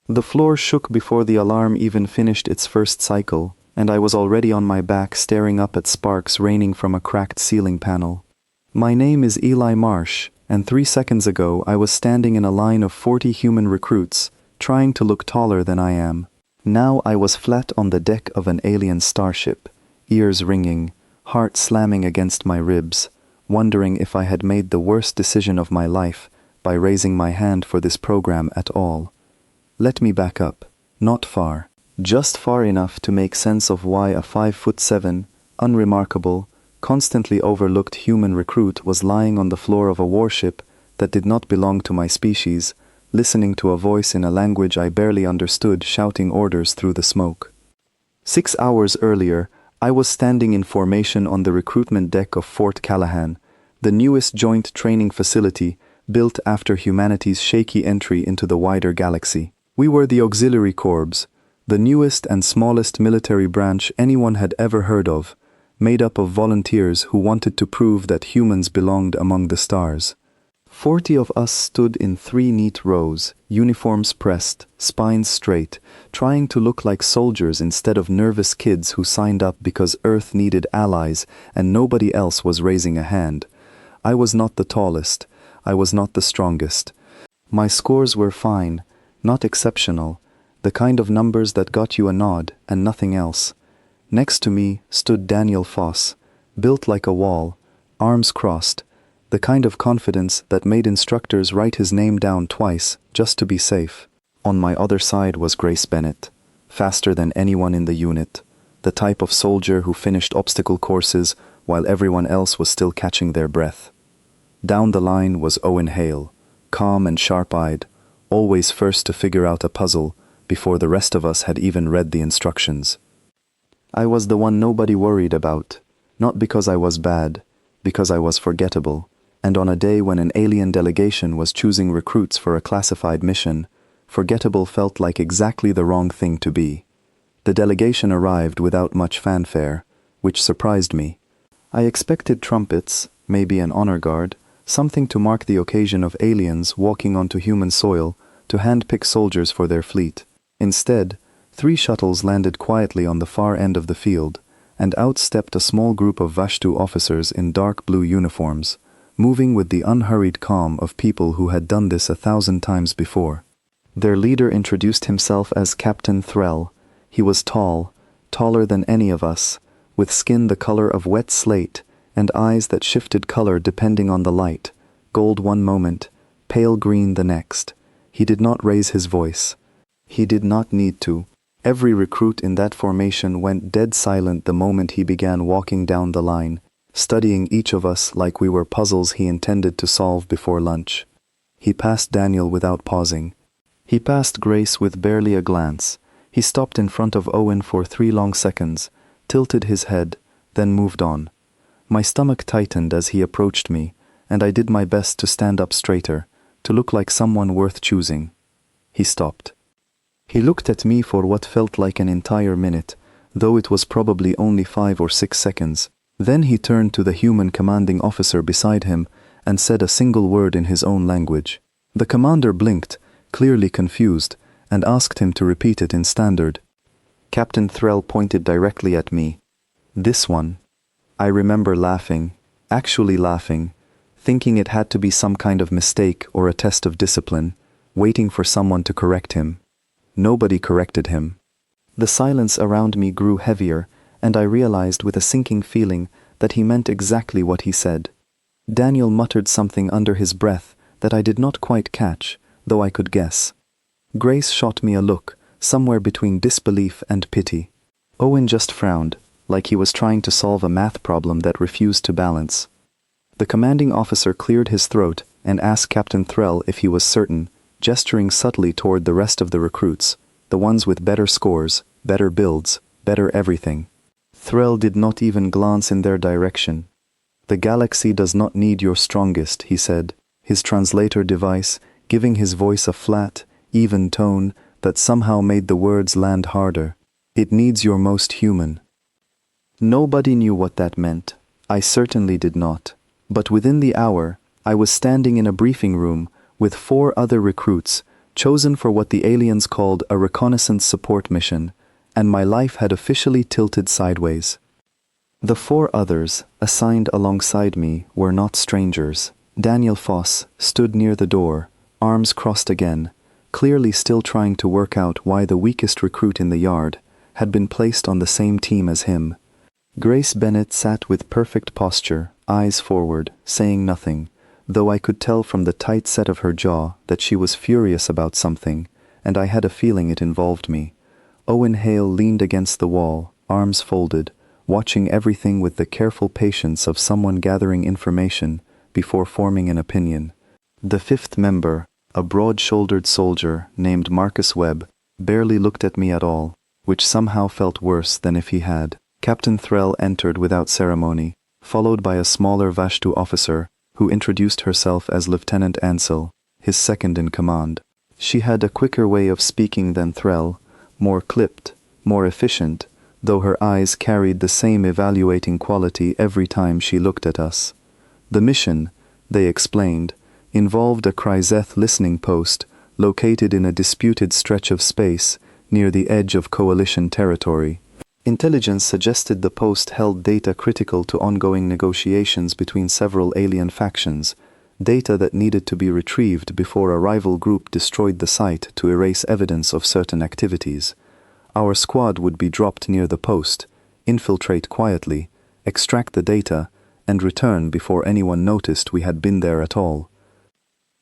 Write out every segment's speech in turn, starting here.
The floor shook before the alarm even finished its first cycle, and I was already on my back staring up at sparks raining from a cracked ceiling panel. My name is Eli Marsh, and 3 seconds ago I was standing in a line of 40 human recruits, trying to look taller than I am. Now I was flat on the deck of an alien starship, ears ringing, heart slamming against my ribs, wondering if I had made the worst decision of my life by raising my hand for this program at all. Let me back up. Not far. Just far enough to make sense of why a 5'7", unremarkable, constantly overlooked human recruit was lying on the floor of a warship that did not belong to my species, listening to a voice in a language I barely understood shouting orders through the smoke. 6 hours earlier, I was standing in formation on the recruitment deck of Fort Callahan, the newest joint training facility built after humanity's shaky entry into the wider galaxy. We were the Auxiliary Corps, the newest and smallest military branch anyone had ever heard of, made up of volunteers who wanted to prove that humans belonged among the stars. 40 of us stood in 3 neat rows, uniforms pressed, spines straight, trying to look like soldiers instead of nervous kids who signed up because Earth needed allies and nobody else was raising a hand. I was not the tallest. I was not the strongest. My scores were fine, not exceptional, the kind of numbers that got you a nod and nothing else. Next to me stood Daniel Foss, built like a wall, arms crossed, the kind of confidence that made instructors write his name down twice just to be safe. On my other side was Grace Bennett, faster than anyone in the unit, the type of soldier who finished obstacle courses while everyone else was still catching their breath. Down the line was Owen Hale, calm and sharp-eyed, always first to figure out a puzzle before the rest of us had even read the instructions. I was the one nobody worried about, not because I was bad, because I was forgettable, and on a day when an alien delegation was choosing recruits for a classified mission, forgettable felt like exactly the wrong thing to be. The delegation arrived without much fanfare, which surprised me. I expected trumpets, maybe an honor guard, something to mark the occasion of aliens walking onto human soil to handpick soldiers for their fleet. Instead, 3 shuttles landed quietly on the far end of the field, and out stepped a small group of Vashtu officers in dark blue uniforms, moving with the unhurried calm of people who had done this 1,000 times before. Their leader introduced himself as Captain Threll. He was tall, taller than any of us, with skin the color of wet slate and eyes that shifted color depending on the light, gold one moment, pale green the next. He did not raise his voice. He did not need to. Every recruit in that formation went dead silent the moment he began walking down the line, studying each of us like we were puzzles he intended to solve before lunch. He passed Daniel without pausing. He passed Grace with barely a glance. He stopped in front of Owen for 3 long seconds, tilted his head, then moved on. My stomach tightened as he approached me, and I did my best to stand up straighter, to look like someone worth choosing. He stopped. He looked at me for what felt like an entire minute, though it was probably only 5 or 6 seconds. Then he turned to the human commanding officer beside him and said a single word in his own language. The commander blinked, clearly confused, and asked him to repeat it in standard. Captain Threll pointed directly at me. This one. I remember laughing, actually laughing, thinking it had to be some kind of mistake or a test of discipline, waiting for someone to correct him. Nobody corrected him. The silence around me grew heavier, and I realized with a sinking feeling that he meant exactly what he said. Daniel muttered something under his breath that I did not quite catch, though I could guess. Grace shot me a look, somewhere between disbelief and pity. Owen just frowned, like he was trying to solve a math problem that refused to balance. The commanding officer cleared his throat and asked Captain Threll if he was certain, gesturing subtly toward the rest of the recruits, the ones with better scores, better builds, better everything. Threll did not even glance in their direction. The galaxy does not need your strongest, he said, his translator device giving his voice a flat, even tone that somehow made the words land harder. It needs your most human. Nobody knew what that meant. I certainly did not. But within the hour, I was standing in a briefing room with 4 other recruits, chosen for what the aliens called a reconnaissance support mission, and my life had officially tilted sideways. The 4 others, assigned alongside me, were not strangers. Daniel Foss stood near the door, arms crossed again, clearly still trying to work out why the weakest recruit in the yard had been placed on the same team as him. Grace Bennett sat with perfect posture, eyes forward, saying nothing, though I could tell from the tight set of her jaw that she was furious about something, and I had a feeling it involved me. Owen Hale leaned against the wall, arms folded, watching everything with the careful patience of someone gathering information before forming an opinion. The 5th member, a broad-shouldered soldier named Marcus Webb, barely looked at me at all, which somehow felt worse than if he had. Captain Threll entered without ceremony, followed by a smaller Vashtu officer who introduced herself as Lieutenant Ansel, his second in command. She had a quicker way of speaking than Threll, more clipped, more efficient, though her eyes carried the same evaluating quality every time she looked at us. The mission, they explained, involved a Kryzeth listening post located in a disputed stretch of space near the edge of Coalition territory. Intelligence suggested the post held data critical to ongoing negotiations between several alien factions, data that needed to be retrieved before a rival group destroyed the site to erase evidence of certain activities. Our squad would be dropped near the post, infiltrate quietly, extract the data, and return before anyone noticed we had been there at all.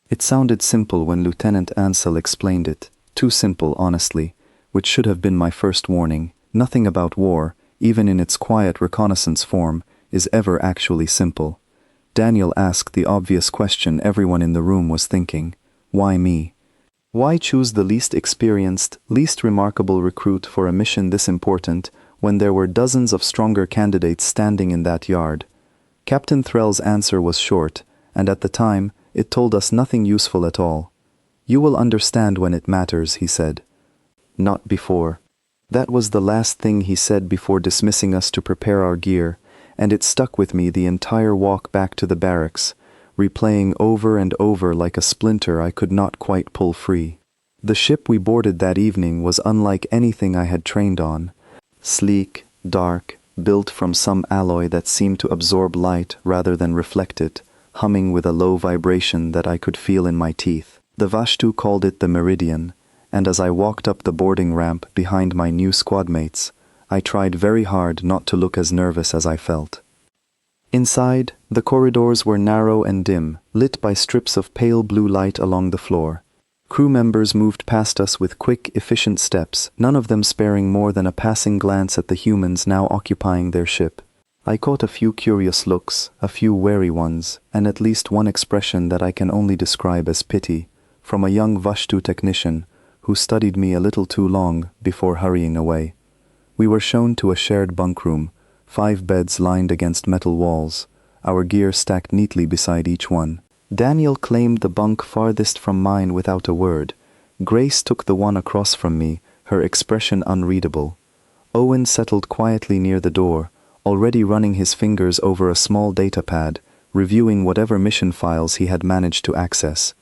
It sounded simple when Lieutenant Ansel explained it, too simple, honestly, which should have been my first warning. Nothing about war, even in its quiet reconnaissance form, is ever actually simple. Daniel asked the obvious question everyone in the room was thinking. Why me? Why choose the least experienced, least remarkable recruit for a mission this important when there were dozens of stronger candidates standing in that yard? Captain Threll's answer was short, and at the time, it told us nothing useful at all. You will understand when it matters, he said. Not before. That was the last thing he said before dismissing us to prepare our gear, and it stuck with me the entire walk back to the barracks, replaying over and over like a splinter I could not quite pull free. The ship we boarded that evening was unlike anything I had trained on. Sleek, dark, built from some alloy that seemed to absorb light rather than reflect it, humming with a low vibration that I could feel in my teeth. The Vashtu called it the Meridian, and as I walked up the boarding ramp behind my new squadmates, I tried very hard not to look as nervous as I felt. Inside, the corridors were narrow and dim, lit by strips of pale blue light along the floor. Crew members moved past us with quick, efficient steps, none of them sparing more than a passing glance at the humans now occupying their ship. I caught a few curious looks, a few wary ones, and at least one expression that I can only describe as pity, from a young Vashtu technician who studied me a little too long before hurrying away. We were shown to a shared bunk room, 5 beds lined against metal walls, our gear stacked neatly beside each one. Daniel claimed the bunk farthest from mine without a word. Grace took the one across from me, her expression unreadable. Owen settled quietly near the door, already running his fingers over a small datapad, reviewing whatever mission files he had managed to access.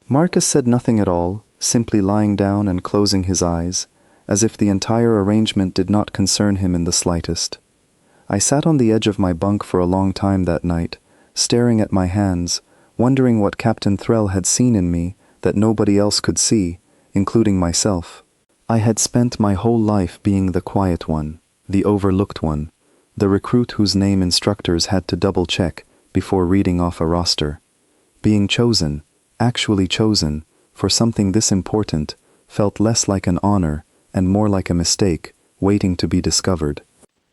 Marcus said nothing at all, simply lying down and closing his eyes, as if the entire arrangement did not concern him in the slightest. I sat on the edge of my bunk for a long time that night, staring at my hands, wondering what Captain Threll had seen in me that nobody else could see, including myself. I had spent my whole life being the quiet one, the overlooked one, the recruit whose name instructors had to double-check before reading off a roster. Being chosen, actually chosen, for something this important felt less like an honor and more like a mistake waiting to be discovered.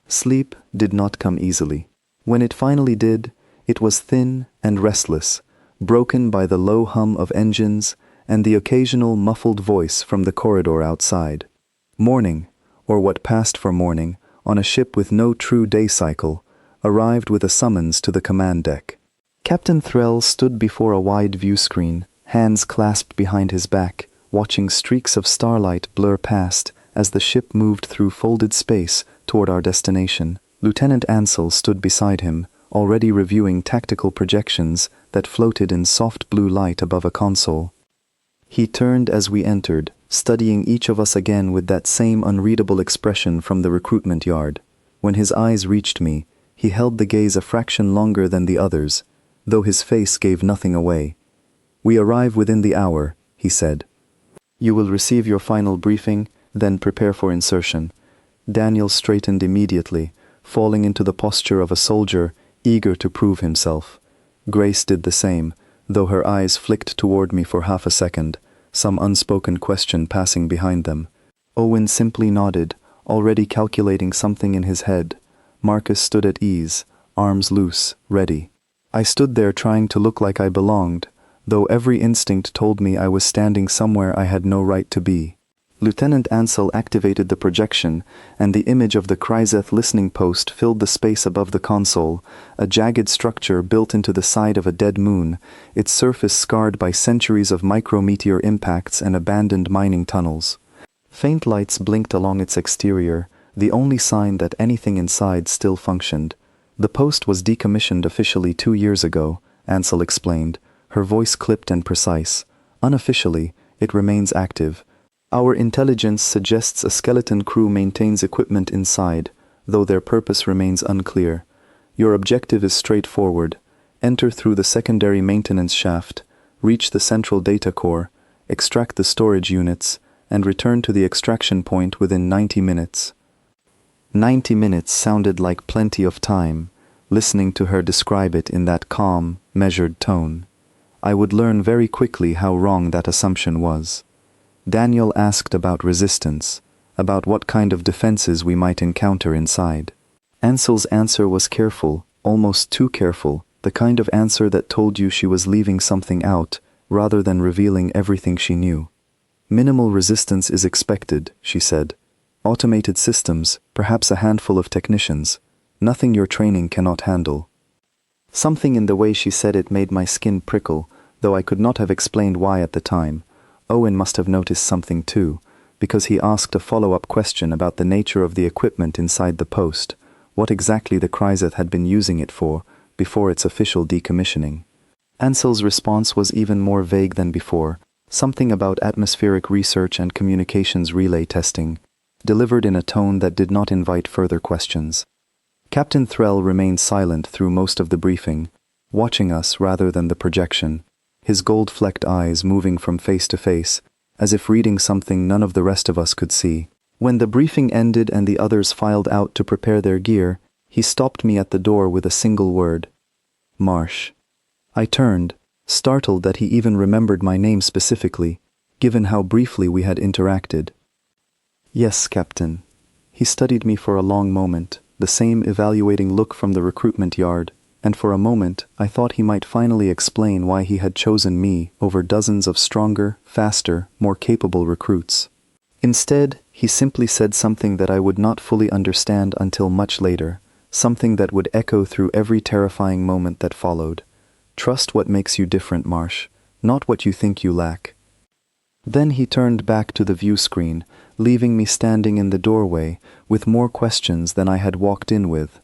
Sleep did not come easily. When it finally did, it was thin and restless, broken by the low hum of engines and the occasional muffled voice from the corridor outside. Morning, or what passed for morning, on a ship with no true day cycle, arrived with a summons to the command deck. Captain Threll stood before a wide view screen, hands clasped behind his back, watching streaks of starlight blur past as the ship moved through folded space toward our destination. Lieutenant Ansel stood beside him, already reviewing tactical projections that floated in soft blue light above a console. He turned as we entered, studying each of us again with that same unreadable expression from the recruitment yard. When his eyes reached me, he held the gaze a fraction longer than the others, though his face gave nothing away. "We arrive within the hour," he said. "You will receive your final briefing, then prepare for insertion." Daniel straightened immediately, falling into the posture of a soldier eager to prove himself. Grace did the same, though her eyes flicked toward me for half a second, some unspoken question passing behind them. Owen simply nodded, already calculating something in his head. Marcus stood at ease, arms loose, ready. I stood there trying to look like I belonged, though every instinct told me I was standing somewhere I had no right to be. Lieutenant Ansel activated the projection, and the image of the Kryzeth listening post filled the space above the console, a jagged structure built into the side of a dead moon, its surface scarred by centuries of micrometeor impacts and abandoned mining tunnels. Faint lights blinked along its exterior, the only sign that anything inside still functioned. "The post was decommissioned officially 2 years ago," Ansel explained, her voice clipped and precise. "Unofficially, it remains active. Our intelligence suggests a skeleton crew maintains equipment inside, though their purpose remains unclear. Your objective is straightforward. Enter through the secondary maintenance shaft, reach the central data core, extract the storage units, and return to the extraction point within 90 minutes. 90 minutes sounded like plenty of time, listening to her describe it in that calm, measured tone. I would learn very quickly how wrong that assumption was. Daniel asked about resistance, about what kind of defenses we might encounter inside. Ansel's answer was careful, almost too careful, the kind of answer that told you she was leaving something out, rather than revealing everything she knew. "Minimal resistance is expected," she said. "Automated systems, perhaps a handful of technicians. Nothing your training cannot handle." Something in the way she said it made my skin prickle, though I could not have explained why at the time. Owen must have noticed something too, because he asked a follow-up question about the nature of the equipment inside the post, what exactly the Kryzeth had been using it for, before its official decommissioning. Ansel's response was even more vague than before, something about atmospheric research and communications relay testing, delivered in a tone that did not invite further questions. Captain Threll remained silent through most of the briefing, watching us rather than the projection, his gold-flecked eyes moving from face to face, as if reading something none of the rest of us could see. When the briefing ended and the others filed out to prepare their gear, he stopped me at the door with a single word. "Marsh." I turned, startled that he even remembered my name specifically, given how briefly we had interacted. "Yes, Captain." He studied me for a long moment, the same evaluating look from the recruitment yard, and for a moment I thought he might finally explain why he had chosen me over dozens of stronger, faster, more capable recruits. Instead, he simply said something that I would not fully understand until much later, something that would echo through every terrifying moment that followed. "Trust what makes you different, Marsh, not what you think you lack." Then he turned back to the view screen, leaving me standing in the doorway with more questions than I had walked in with.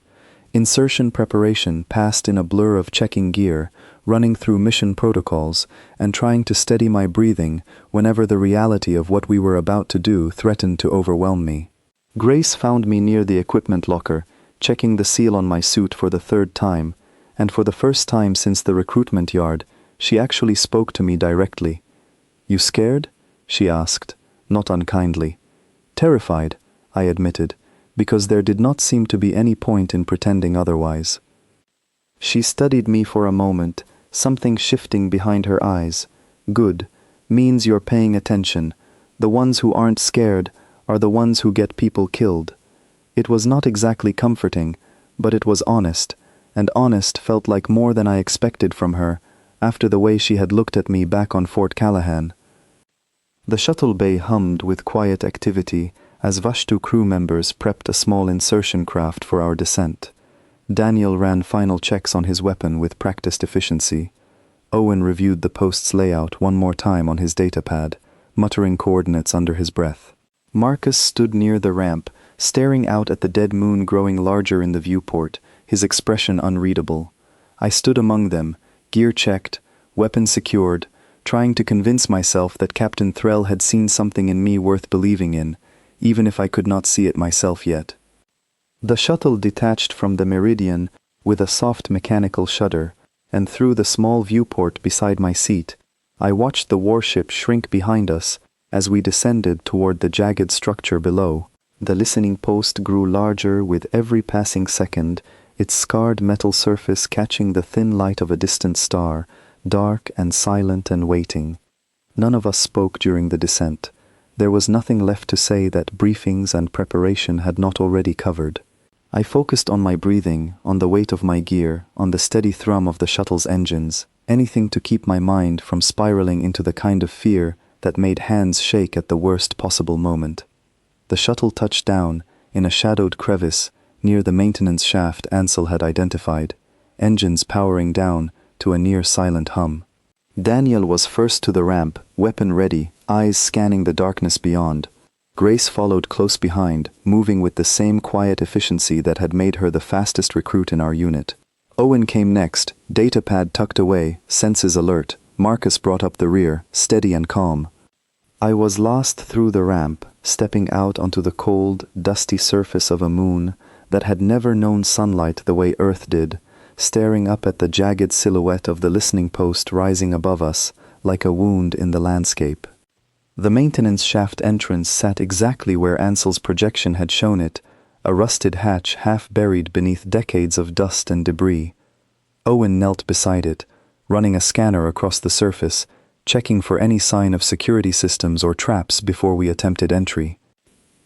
Insertion preparation passed in a blur of checking gear, running through mission protocols, and trying to steady my breathing whenever the reality of what we were about to do threatened to overwhelm me. Grace found me near the equipment locker, checking the seal on my suit for the 3rd time, and for the first time since the recruitment yard, she actually spoke to me directly. "You scared?" she asked, not unkindly. "Terrified," I admitted, because there did not seem to be any point in pretending otherwise. She studied me for a moment, something shifting behind her eyes. "Good. Means you're paying attention. The ones who aren't scared are the ones who get people killed." It was not exactly comforting, but it was honest, and honest felt like more than I expected from her, after the way she had looked at me back on Fort Callahan. The shuttle bay hummed with quiet activity as Vashtu crew members prepped a small insertion craft for our descent. Daniel ran final checks on his weapon with practiced efficiency. Owen reviewed the post's layout one more time on his datapad, muttering coordinates under his breath. Marcus stood near the ramp, staring out at the dead moon growing larger in the viewport, his expression unreadable. I stood among them, gear checked, weapon secured, trying to convince myself that Captain Threll had seen something in me worth believing in, even if I could not see it myself yet. The shuttle detached from the meridian with a soft mechanical shudder, and through the small viewport beside my seat, I watched the warship shrink behind us as we descended toward the jagged structure below. The listening post grew larger with every passing second, its scarred metal surface catching the thin light of a distant star, dark and silent and waiting. None of us spoke during the descent. There was nothing left to say that briefings and preparation had not already covered. I focused on my breathing, on the weight of my gear, on the steady thrum of the shuttle's engines, anything to keep my mind from spiraling into the kind of fear that made hands shake at the worst possible moment. The shuttle touched down in a shadowed crevice near the maintenance shaft Ansel had identified, engines powering down to a near-silent hum. Daniel was first to the ramp, weapon ready, eyes scanning the darkness beyond. Grace followed close behind, moving with the same quiet efficiency that had made her the fastest recruit in our unit. Owen came next, datapad tucked away, senses alert. Marcus brought up the rear, steady and calm. I was lost through the ramp, stepping out onto the cold, dusty surface of a moon that had never known sunlight the way Earth did, staring up at the jagged silhouette of the listening post rising above us, like a wound in the landscape. The maintenance shaft entrance sat exactly where Ansel's projection had shown it, a rusted hatch half buried beneath decades of dust and debris. Owen knelt beside it, running a scanner across the surface, checking for any sign of security systems or traps before we attempted entry.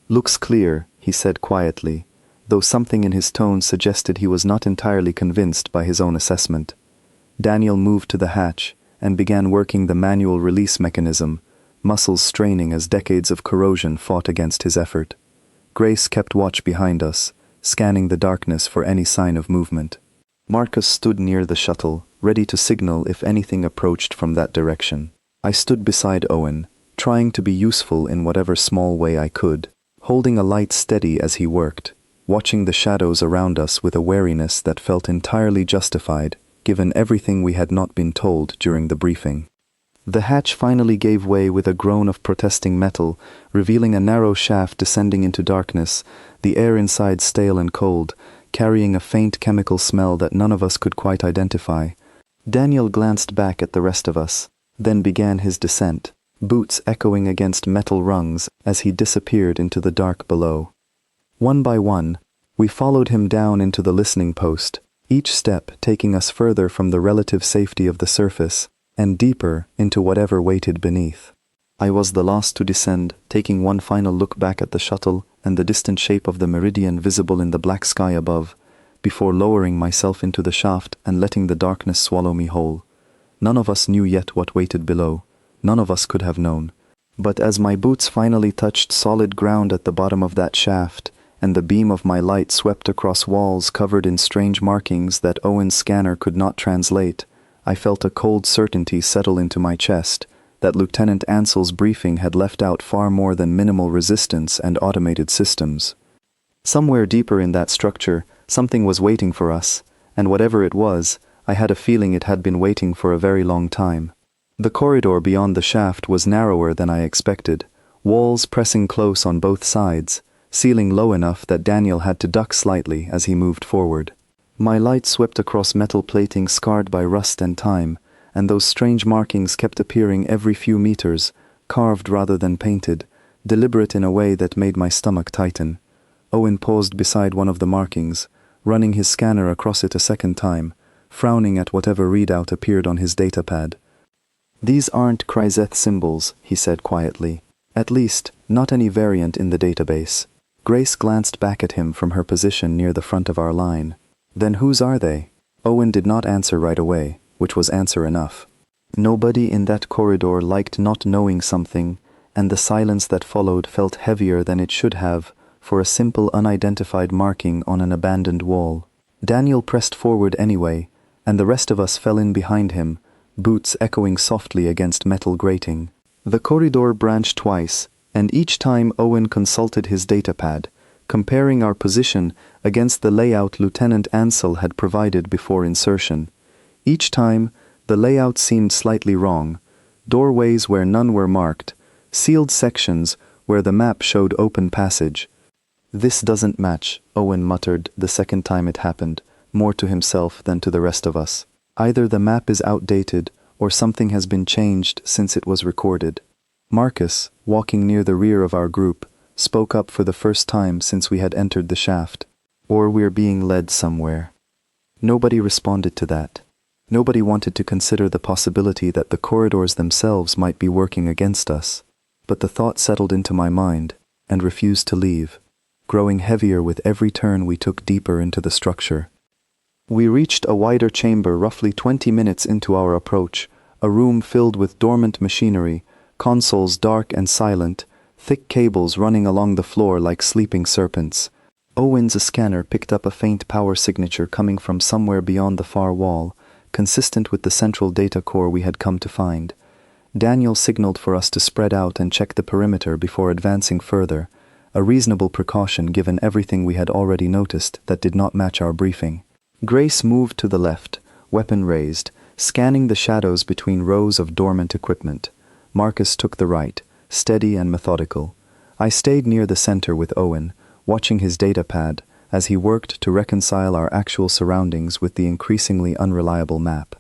"Looks clear," he said quietly, though something in his tone suggested he was not entirely convinced by his own assessment. Daniel moved to the hatch and began working the manual release mechanism, muscles straining as decades of corrosion fought against his effort. Grace kept watch behind us, scanning the darkness for any sign of movement. Marcus stood near the shuttle, ready to signal if anything approached from that direction. I stood beside Owen, trying to be useful in whatever small way I could, holding a light steady as he worked, watching the shadows around us with a wariness that felt entirely justified, given everything we had not been told during the briefing. The hatch finally gave way with a groan of protesting metal, revealing a narrow shaft descending into darkness, the air inside stale and cold, carrying a faint chemical smell that none of us could quite identify. Daniel glanced back at the rest of us, then began his descent, boots echoing against metal rungs as he disappeared into the dark below. One by one, we followed him down into the listening post, each step taking us further from the relative safety of the surface, and deeper into whatever waited beneath. I was the last to descend, taking one final look back at the shuttle and the distant shape of the meridian visible in the black sky above, before lowering myself into the shaft and letting the darkness swallow me whole. None of us knew yet what waited below. None of us could have known. But as my boots finally touched solid ground at the bottom of that shaft, and the beam of my light swept across walls covered in strange markings that Owen's scanner could not translate, I felt a cold certainty settle into my chest that Lieutenant Ansel's briefing had left out far more than minimal resistance and automated systems. Somewhere deeper in that structure, something was waiting for us, and whatever it was, I had a feeling it had been waiting for a very long time. The corridor beyond the shaft was narrower than I expected, walls pressing close on both sides, ceiling low enough that Daniel had to duck slightly as he moved forward. My light swept across metal plating scarred by rust and time, and those strange markings kept appearing every few meters, carved rather than painted, deliberate in a way that made my stomach tighten. Owen paused beside one of the markings, running his scanner across it a second time, frowning at whatever readout appeared on his datapad. "These aren't Kryzeth symbols," he said quietly. "At least, not any variant in the database." Grace glanced back at him from her position near the front of our line. "Then whose are they?" Owen did not answer right away, which was answer enough. Nobody in that corridor liked not knowing something, and the silence that followed felt heavier than it should have for a simple unidentified marking on an abandoned wall. Daniel pressed forward anyway, and the rest of us fell in behind him, boots echoing softly against metal grating. The corridor branched twice, and each time Owen consulted his datapad, comparing our position against the layout Lieutenant Ansel had provided before insertion. Each time, the layout seemed slightly wrong. doorways where none were marked, sealed sections where the map showed open passage. "This doesn't match," Owen muttered the second time it happened, more to himself than to the rest of us. "Either the map is outdated, or something has been changed since it was recorded." Marcus, walking near the rear of our group, spoke up for the first time since we had entered the shaft. "Or we're being led somewhere." Nobody responded to that. Nobody wanted to consider the possibility that the corridors themselves might be working against us. But the thought settled into my mind, and refused to leave, growing heavier with every turn we took deeper into the structure. We reached a wider chamber roughly 20 minutes into our approach, a room filled with dormant machinery, consoles dark and silent, thick cables running along the floor like sleeping serpents. Owen's scanner picked up a faint power signature coming from somewhere beyond the far wall, consistent with the central data core we had come to find. Daniel signaled for us to spread out and check the perimeter before advancing further, a reasonable precaution given everything we had already noticed that did not match our briefing. Grace moved to the left, weapon raised, scanning the shadows between rows of dormant equipment. Marcus took the right, steady and methodical. I stayed near the center with Owen, watching his data pad as he worked to reconcile our actual surroundings with the increasingly unreliable map.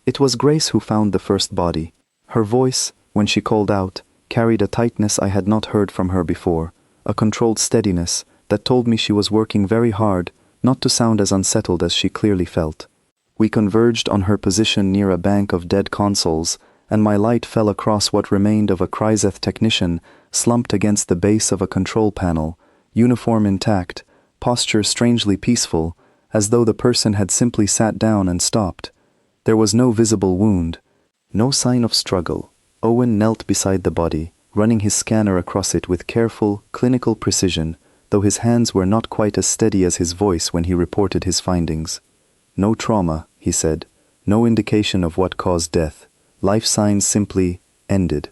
It was Grace who found the first body. Her voice, when she called out, carried a tightness I had not heard from her before, a controlled steadiness that told me she was working very hard not to sound as unsettled as she clearly felt. We converged on her position near a bank of dead consoles, and my light fell across what remained of a Cryzeth technician slumped against the base of a control panel, uniform intact, posture strangely peaceful, as though the person had simply sat down and stopped. There was no visible wound, no sign of struggle. Owen knelt beside the body, running his scanner across it with careful, clinical precision, though his hands were not quite as steady as his voice when he reported his findings. "No trauma," he said, "no indication of what caused death. Life signs simply ended."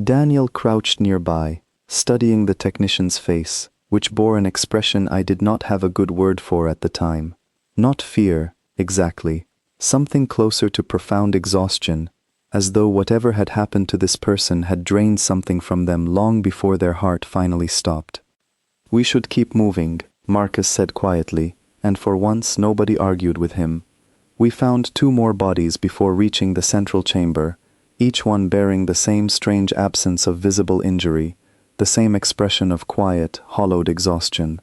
Daniel crouched nearby, studying the technician's face, which bore an expression I did not have a good word for at the time. Not fear, exactly. Something closer to profound exhaustion, as though whatever had happened to this person had drained something from them long before their heart finally stopped. "We should keep moving," Marcus said quietly, and for once nobody argued with him. We found 2 more bodies before reaching the central chamber, each one bearing the same strange absence of visible injury, the same expression of quiet, hollowed exhaustion.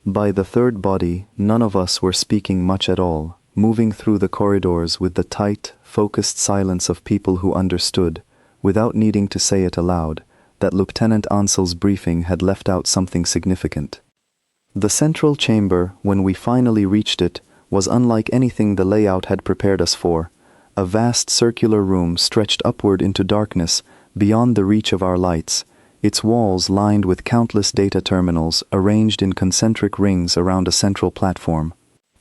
By the third body, none of us were speaking much at all, moving through the corridors with the tight, focused silence of people who understood, without needing to say it aloud, that Lieutenant Ansel's briefing had left out something significant. The central chamber, when we finally reached it, was unlike anything the layout had prepared us for, a vast circular room stretched upward into darkness beyond the reach of our lights, its walls lined with countless data terminals arranged in concentric rings around a central platform.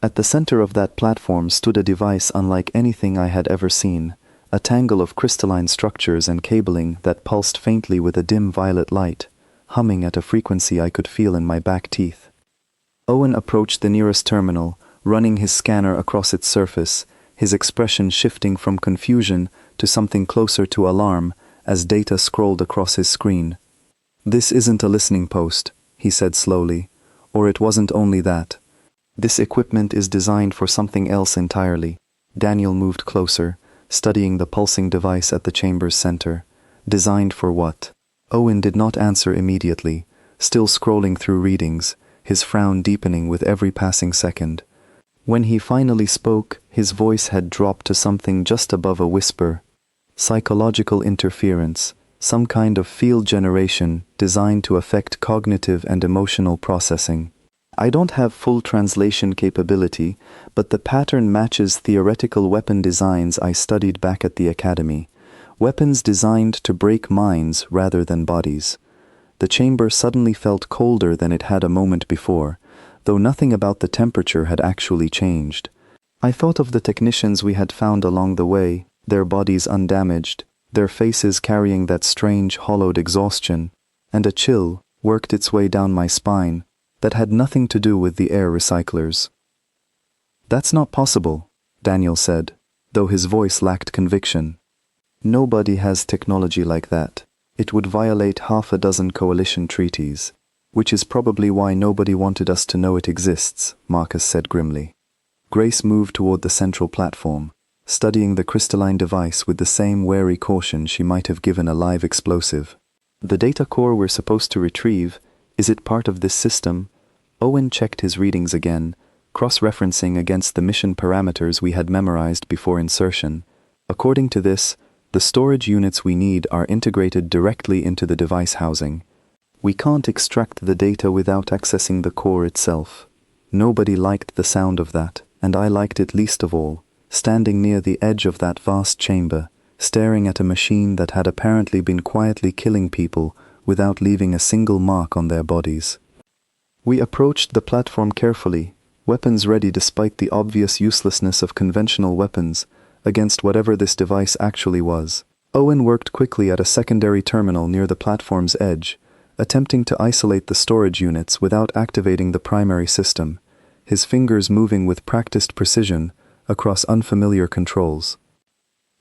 At the center of that platform stood a device unlike anything I had ever seen, a tangle of crystalline structures and cabling that pulsed faintly with a dim violet light, humming at a frequency I could feel in my back teeth. Owen approached the nearest terminal, running his scanner across its surface, his expression shifting from confusion to something closer to alarm as data scrolled across his screen. "This isn't a listening post," he said slowly, "or it wasn't only that. This equipment is designed for something else entirely." Daniel moved closer, studying the pulsing device at the chamber's center. Designed for what? Owen did not answer immediately, still scrolling through readings, his frown deepening with every passing second. When he finally spoke, his voice had dropped to something just above a whisper. "Psychological interference, some kind of field generation designed to affect cognitive and emotional processing. I don't have full translation capability, but the pattern matches theoretical weapon designs I studied back at the academy. Weapons designed to break minds rather than bodies." The chamber suddenly felt colder than it had a moment before, though nothing about the temperature had actually changed. I thought of the technicians we had found along the way, their bodies undamaged, their faces carrying that strange hollowed exhaustion, and a chill worked its way down my spine that had nothing to do with the air recyclers. "That's not possible," Daniel said, though his voice lacked conviction. Nobody has technology like that. It would violate half a dozen coalition treaties, which is probably why nobody wanted us to know it exists, Marcus said grimly. Grace moved toward the central platform, studying the crystalline device with the same wary caution she might have given a live explosive. The data core we're supposed to retrieve, is it part of this system? Owen checked his readings again, cross-referencing against the mission parameters we had memorized before insertion. According to this, the storage units we need are integrated directly into the device housing. We can't extract the data without accessing the core itself. Nobody liked the sound of that, and I liked it least of all, standing near the edge of that vast chamber, staring at a machine that had apparently been quietly killing people without leaving a single mark on their bodies. We approached the platform carefully, weapons ready despite the obvious uselessness of conventional weapons against whatever this device actually was. Owen worked quickly at a secondary terminal near the platform's edge, attempting to isolate the storage units without activating the primary system, his fingers moving with practiced precision across unfamiliar controls.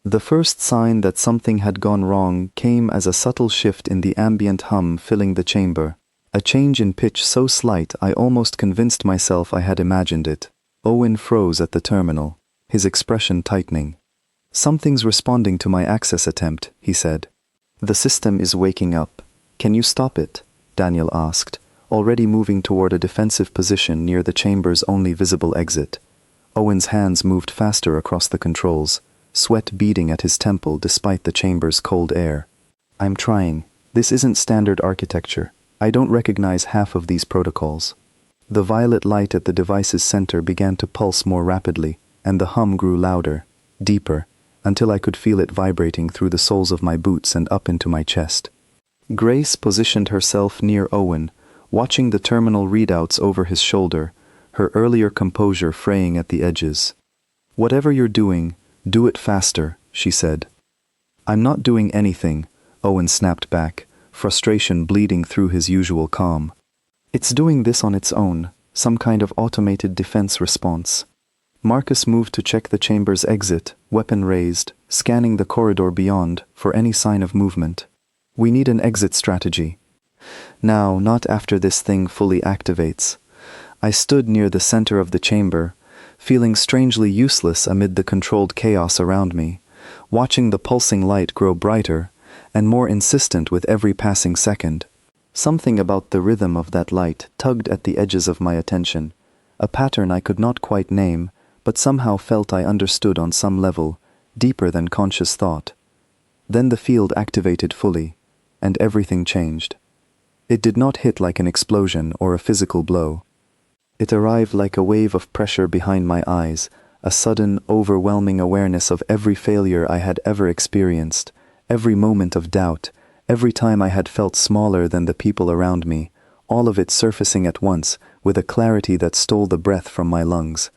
The first sign that something had gone wrong came as a subtle shift in the ambient hum filling the chamber, a change in pitch so slight I almost convinced myself I had imagined it. Owen froze at the terminal, his expression tightening. "Something's responding to my access attempt," he said. "The system is waking up. Can you stop it?" Daniel asked, already moving toward a defensive position near the chamber's only visible exit. Owen's hands moved faster across the controls, sweat beading at his temple despite the chamber's cold air. "I'm trying. This isn't standard architecture. I don't recognize half of these protocols." The violet light at the device's center began to pulse more rapidly, and the hum grew louder, deeper, until I could feel it vibrating through the soles of my boots and up into my chest. Grace positioned herself near Owen, watching the terminal readouts over his shoulder, her earlier composure fraying at the edges. "Whatever you're doing, do it faster," she said. "I'm not doing anything," Owen snapped back, frustration bleeding through his usual calm. "It's doing this on its own, some kind of automated defense response." Marcus moved to check the chamber's exit, weapon raised, scanning the corridor beyond for any sign of movement. "We need an exit strategy. Now, not after this thing fully activates." I stood near the center of the chamber, feeling strangely useless amid the controlled chaos around me, watching the pulsing light grow brighter and more insistent with every passing second. Something about the rhythm of that light tugged at the edges of my attention, a pattern I could not quite name, but somehow felt I understood on some level, deeper than conscious thought. Then the field activated fully, and everything changed. It did not hit like an explosion or a physical blow. It arrived like a wave of pressure behind my eyes, a sudden, overwhelming awareness of every failure I had ever experienced, every moment of doubt, every time I had felt smaller than the people around me, all of it surfacing at once with a clarity that stole the breath from my lungs.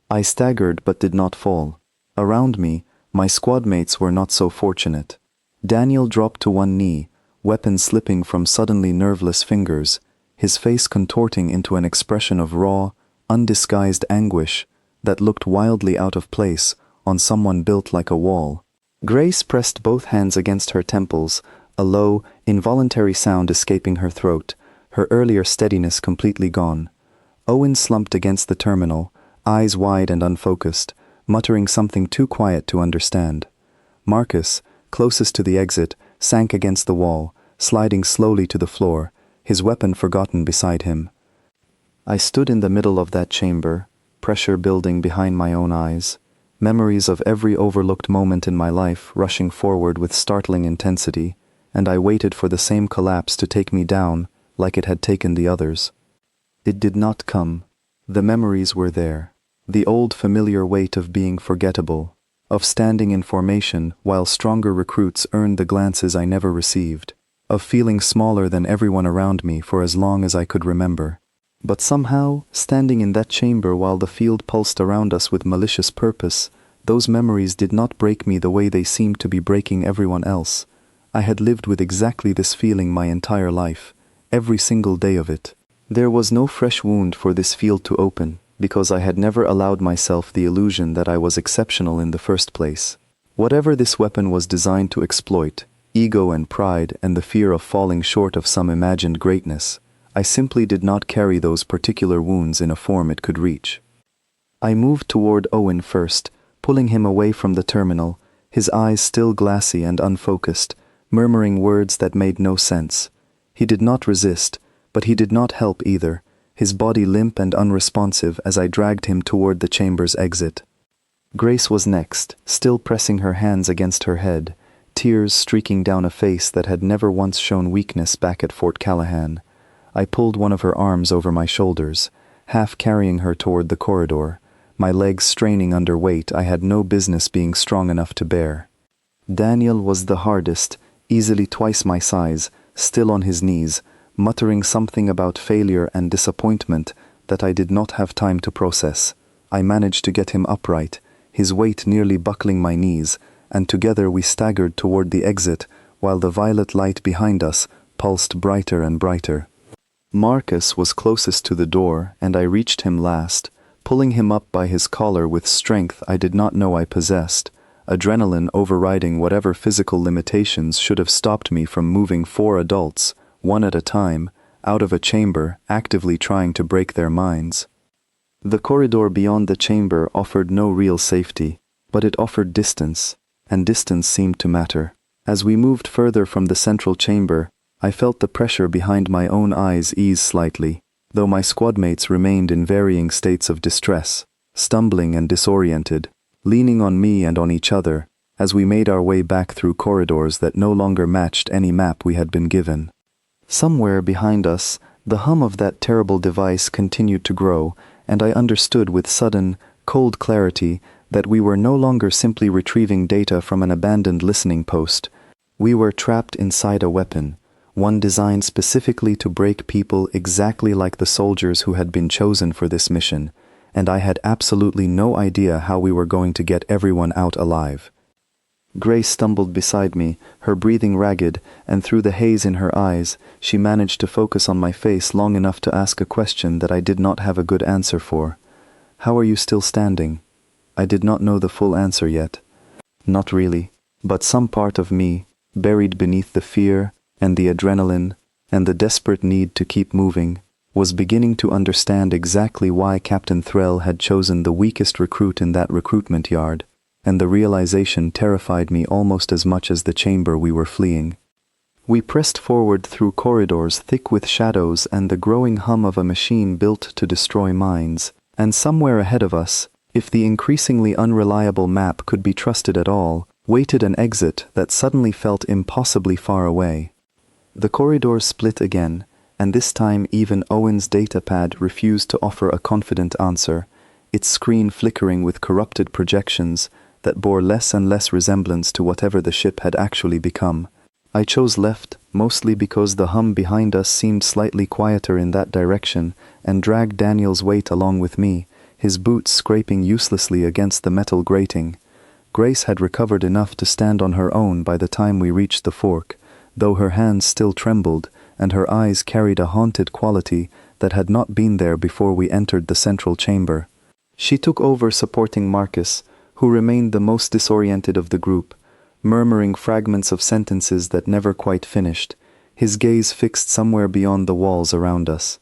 I staggered but did not fall. Around me, my squadmates were not so fortunate. Daniel dropped to one knee, weapon slipping from suddenly nerveless fingers, his face contorting into an expression of raw, undisguised anguish that looked wildly out of place on someone built like a wall. Grace pressed both hands against her temples, a low, involuntary sound escaping her throat, her earlier steadiness completely gone. Owen slumped against the terminal, eyes wide and unfocused, muttering something too quiet to understand. Marcus, closest to the exit, sank against the wall, sliding slowly to the floor, his weapon forgotten beside him. I stood in the middle of that chamber, pressure building behind my own eyes, memories of every overlooked moment in my life rushing forward with startling intensity, and I waited for the same collapse to take me down like it had taken the others. It did not come. The memories were there, the old familiar weight of being forgettable, of standing in formation while stronger recruits earned the glances I never received, of feeling smaller than everyone around me for as long as I could remember. But somehow, standing in that chamber while the field pulsed around us with malicious purpose, those memories did not break me the way they seemed to be breaking everyone else. I had lived with exactly this feeling my entire life, every single day of it. There was no fresh wound for this field to open, because I had never allowed myself the illusion that I was exceptional in the first place. Whatever this weapon was designed to exploit, ego and pride and the fear of falling short of some imagined greatness, I simply did not carry those particular wounds in a form it could reach. I moved toward Owen first, pulling him away from the terminal, his eyes still glassy and unfocused, murmuring words that made no sense. He did not resist, but he did not help either, his body limp and unresponsive as I dragged him toward the chamber's exit. Grace was next, still pressing her hands against her head, tears streaking down a face that had never once shown weakness back at Fort Callahan. I pulled one of her arms over my shoulders, half carrying her toward the corridor, my legs straining under weight I had no business being strong enough to bear. Daniel was the hardest, easily twice my size, still on his knees, muttering something about failure and disappointment that I did not have time to process. I managed to get him upright, his weight nearly buckling my knees, and together we staggered toward the exit while the violet light behind us pulsed brighter and brighter. Marcus was closest to the door, and I reached him last, pulling him up by his collar with strength I did not know I possessed, adrenaline overriding whatever physical limitations should have stopped me from moving 4 adults, one at a time, out of a chamber, actively trying to break their minds. The corridor beyond the chamber offered no real safety, but it offered distance, and distance seemed to matter. As we moved further from the central chamber, I felt the pressure behind my own eyes ease slightly, though my squadmates remained in varying states of distress, stumbling and disoriented, leaning on me and on each other, as we made our way back through corridors that no longer matched any map we had been given. Somewhere behind us, the hum of that terrible device continued to grow, and I understood with sudden, cold clarity that we were no longer simply retrieving data from an abandoned listening post. We were trapped inside a weapon, one designed specifically to break people exactly like the soldiers who had been chosen for this mission, and I had absolutely no idea how we were going to get everyone out alive. Grace stumbled beside me, her breathing ragged, and through the haze in her eyes, she managed to focus on my face long enough to ask a question that I did not have a good answer for. "How are you still standing?" I did not know the full answer yet. Not really, but some part of me, buried beneath the fear and the adrenaline and the desperate need to keep moving, was beginning to understand exactly why Captain Threll had chosen the weakest recruit in that recruitment yard, and the realization terrified me almost as much as the chamber we were fleeing. We pressed forward through corridors thick with shadows and the growing hum of a machine built to destroy minds, and somewhere ahead of us, if the increasingly unreliable map could be trusted at all, waited an exit that suddenly felt impossibly far away. The corridor split again, and this time even Owen's datapad refused to offer a confident answer, its screen flickering with corrupted projections that bore less and less resemblance to whatever the ship had actually become. I chose left, mostly because the hum behind us seemed slightly quieter in that direction, and dragged Daniel's weight along with me, his boots scraping uselessly against the metal grating. Grace had recovered enough to stand on her own by the time we reached the fork, though her hands still trembled, and her eyes carried a haunted quality that had not been there before we entered the central chamber. She took over supporting Marcus, who remained the most disoriented of the group, murmuring fragments of sentences that never quite finished, his gaze fixed somewhere beyond the walls around us.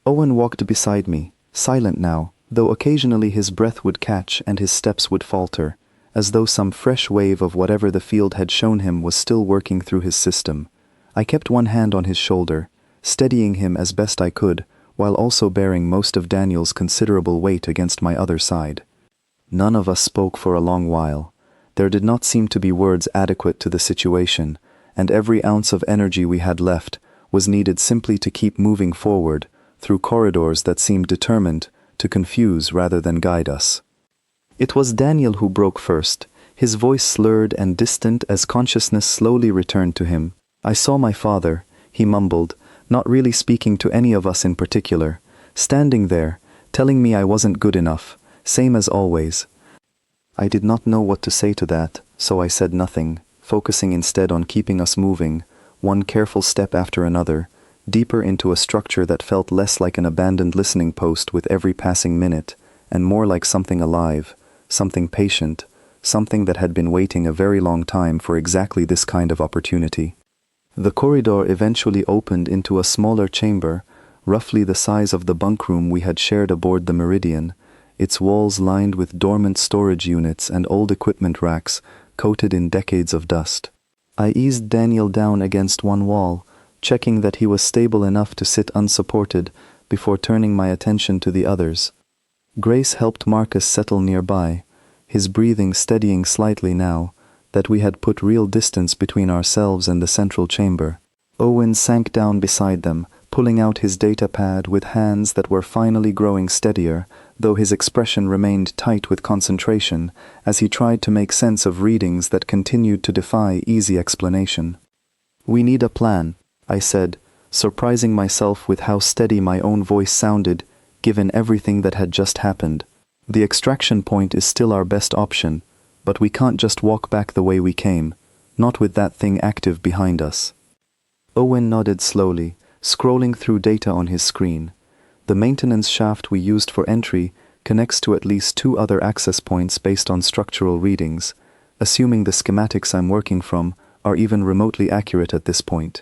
Owen walked beside me, silent now, though occasionally his breath would catch and his steps would falter, as though some fresh wave of whatever the field had shown him was still working through his system. I kept one hand on his shoulder, steadying him as best I could, while also bearing most of Daniel's considerable weight against my other side. None of us spoke for a long while. There did not seem to be words adequate to the situation, and every ounce of energy we had left was needed simply to keep moving forward through corridors that seemed determined to confuse rather than guide us. It was Daniel who broke first, his voice slurred and distant as consciousness slowly returned to him. "I saw my father," he mumbled, not really speaking to any of us in particular, standing there, telling me I wasn't good enough, same as always. I did not know what to say to that, so I said nothing, focusing instead on keeping us moving, one careful step after another, deeper into a structure that felt less like an abandoned listening post with every passing minute, and more like something alive, something patient, something that had been waiting a very long time for exactly this kind of opportunity. The corridor eventually opened into a smaller chamber, roughly the size of the bunk room we had shared aboard the Meridian, its walls lined with dormant storage units and old equipment racks coated in decades of dust. I eased Daniel down against one wall, checking that he was stable enough to sit unsupported before turning my attention to the others. Grace helped Marcus settle nearby, his breathing steadying slightly now that we had put real distance between ourselves and the central chamber. Owen sank down beside them, pulling out his data pad with hands that were finally growing steadier, though his expression remained tight with concentration as he tried to make sense of readings that continued to defy easy explanation. "We need a plan," I said, surprising myself with how steady my own voice sounded, given everything that had just happened. "The extraction point is still our best option, but we can't just walk back the way we came, not with that thing active behind us." Owen nodded slowly, scrolling through data on his screen. The maintenance shaft we used for entry connects to at least 2 other access points based on structural readings, assuming the schematics I'm working from are even remotely accurate at this point.